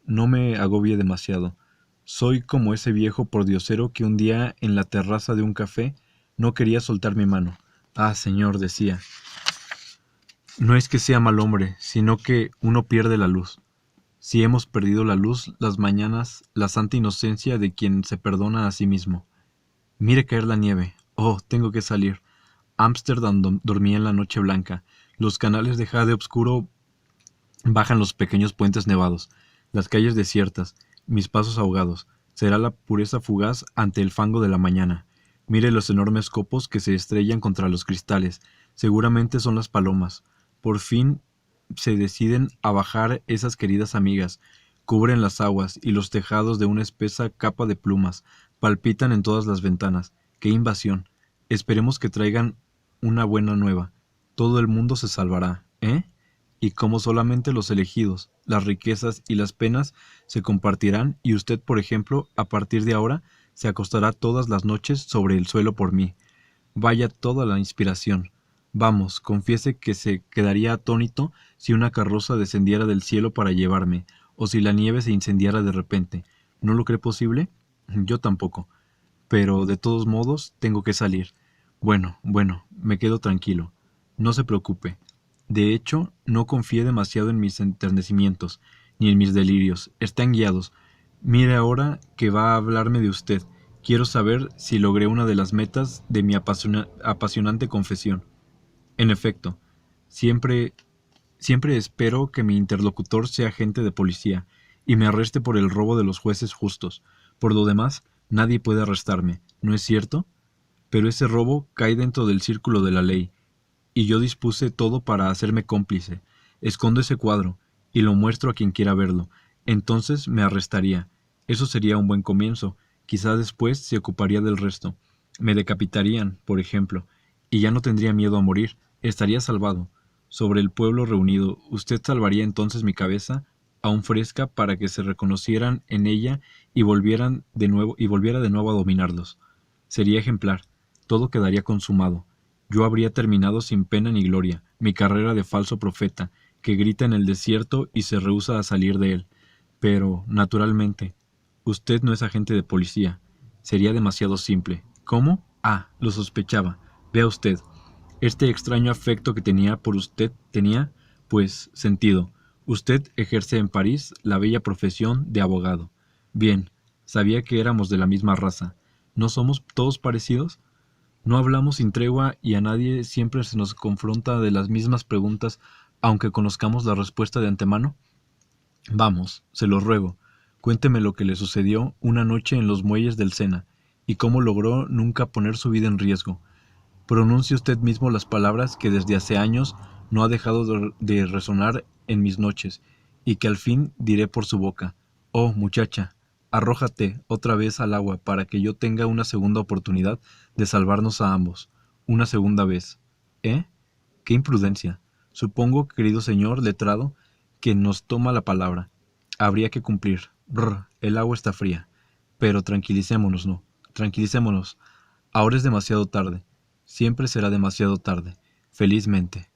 No me agobie demasiado. Soy como ese viejo pordiosero que un día en la terraza de un café no quería soltar mi mano. Señor, decía, no es que sea mal hombre, sino que uno pierde la luz. Si hemos perdido la luz, las mañanas, la santa inocencia de quien se perdona a sí mismo. Mire caer la nieve. Oh, tengo que salir. Ámsterdam dormía en la noche blanca. Los canales de jade oscuro bajan los pequeños puentes nevados. Las calles desiertas. Mis pasos ahogados. Será la pureza fugaz ante el fango de la mañana. Mire los enormes copos que se estrellan contra los cristales. Seguramente son las palomas. Por fin se deciden a bajar esas queridas amigas. Cubren las aguas y los tejados de una espesa capa de plumas. Palpitan en todas las ventanas. ¡Qué invasión! Esperemos que traigan una buena nueva. Todo el mundo se salvará, ¿eh? Y como solamente los elegidos, las riquezas y las penas se compartirán, y usted, por ejemplo, a partir de ahora, se acostará todas las noches sobre el suelo por mí. Vaya toda la inspiración. Vamos, confiese que se quedaría atónito si una carroza descendiera del cielo para llevarme, o si la nieve se incendiara de repente. ¿No lo cree posible? Yo tampoco. Pero, de todos modos, tengo que salir. Bueno, me quedo tranquilo. No se preocupe. De hecho, no confíe demasiado en mis enternecimientos, ni en mis delirios. Están guiados. Mire ahora que va a hablarme de usted. Quiero saber si logré una de las metas de mi apasionante confesión. En efecto, siempre espero que mi interlocutor sea agente de policía y me arreste por el robo de los jueces justos. Por lo demás, nadie puede arrestarme, ¿no es cierto? Pero ese robo cae dentro del círculo de la ley, y yo dispuse todo para hacerme cómplice. Escondo ese cuadro, y lo muestro a quien quiera verlo. Entonces me arrestaría. Eso sería un buen comienzo. Quizá después se ocuparía del resto. Me decapitarían, por ejemplo, y ya no tendría miedo a morir. Estaría salvado. Sobre el pueblo reunido, usted salvaría entonces mi cabeza, aún fresca, para que se reconocieran en ella y volviera de nuevo a dominarlos. Sería ejemplar. todo quedaría consumado. Yo habría terminado sin pena ni gloria mi carrera de falso profeta, que grita en el desierto y se rehúsa a salir de él. Pero, naturalmente, usted no es agente de policía. Sería demasiado simple. ¿Cómo? Ah, lo sospechaba. Vea usted. Este extraño afecto que tenía por usted tenía, pues, sentido. Usted ejerce en París la bella profesión de abogado. Bien, sabía que éramos de la misma raza. ¿No somos todos parecidos? ¿No hablamos sin tregua y a nadie siempre se nos confronta de las mismas preguntas, aunque conozcamos la respuesta de antemano? Vamos, se lo ruego, cuénteme lo que le sucedió una noche en los muelles del Sena, y cómo logró nunca poner su vida en riesgo. Pronuncie usted mismo las palabras que desde hace años no ha dejado de resonar en mis noches, y que al fin diré por su boca. Oh, muchacha, arrójate otra vez al agua para que yo tenga una segunda oportunidad de salvarnos a ambos. Una segunda vez. ¿Eh? ¡Qué imprudencia! Supongo, querido señor letrado, que nos toma la palabra. Habría que cumplir. Brr, el agua está fría. Pero tranquilicémonos, no. Tranquilicémonos. Ahora es demasiado tarde. Siempre será demasiado tarde. Felizmente.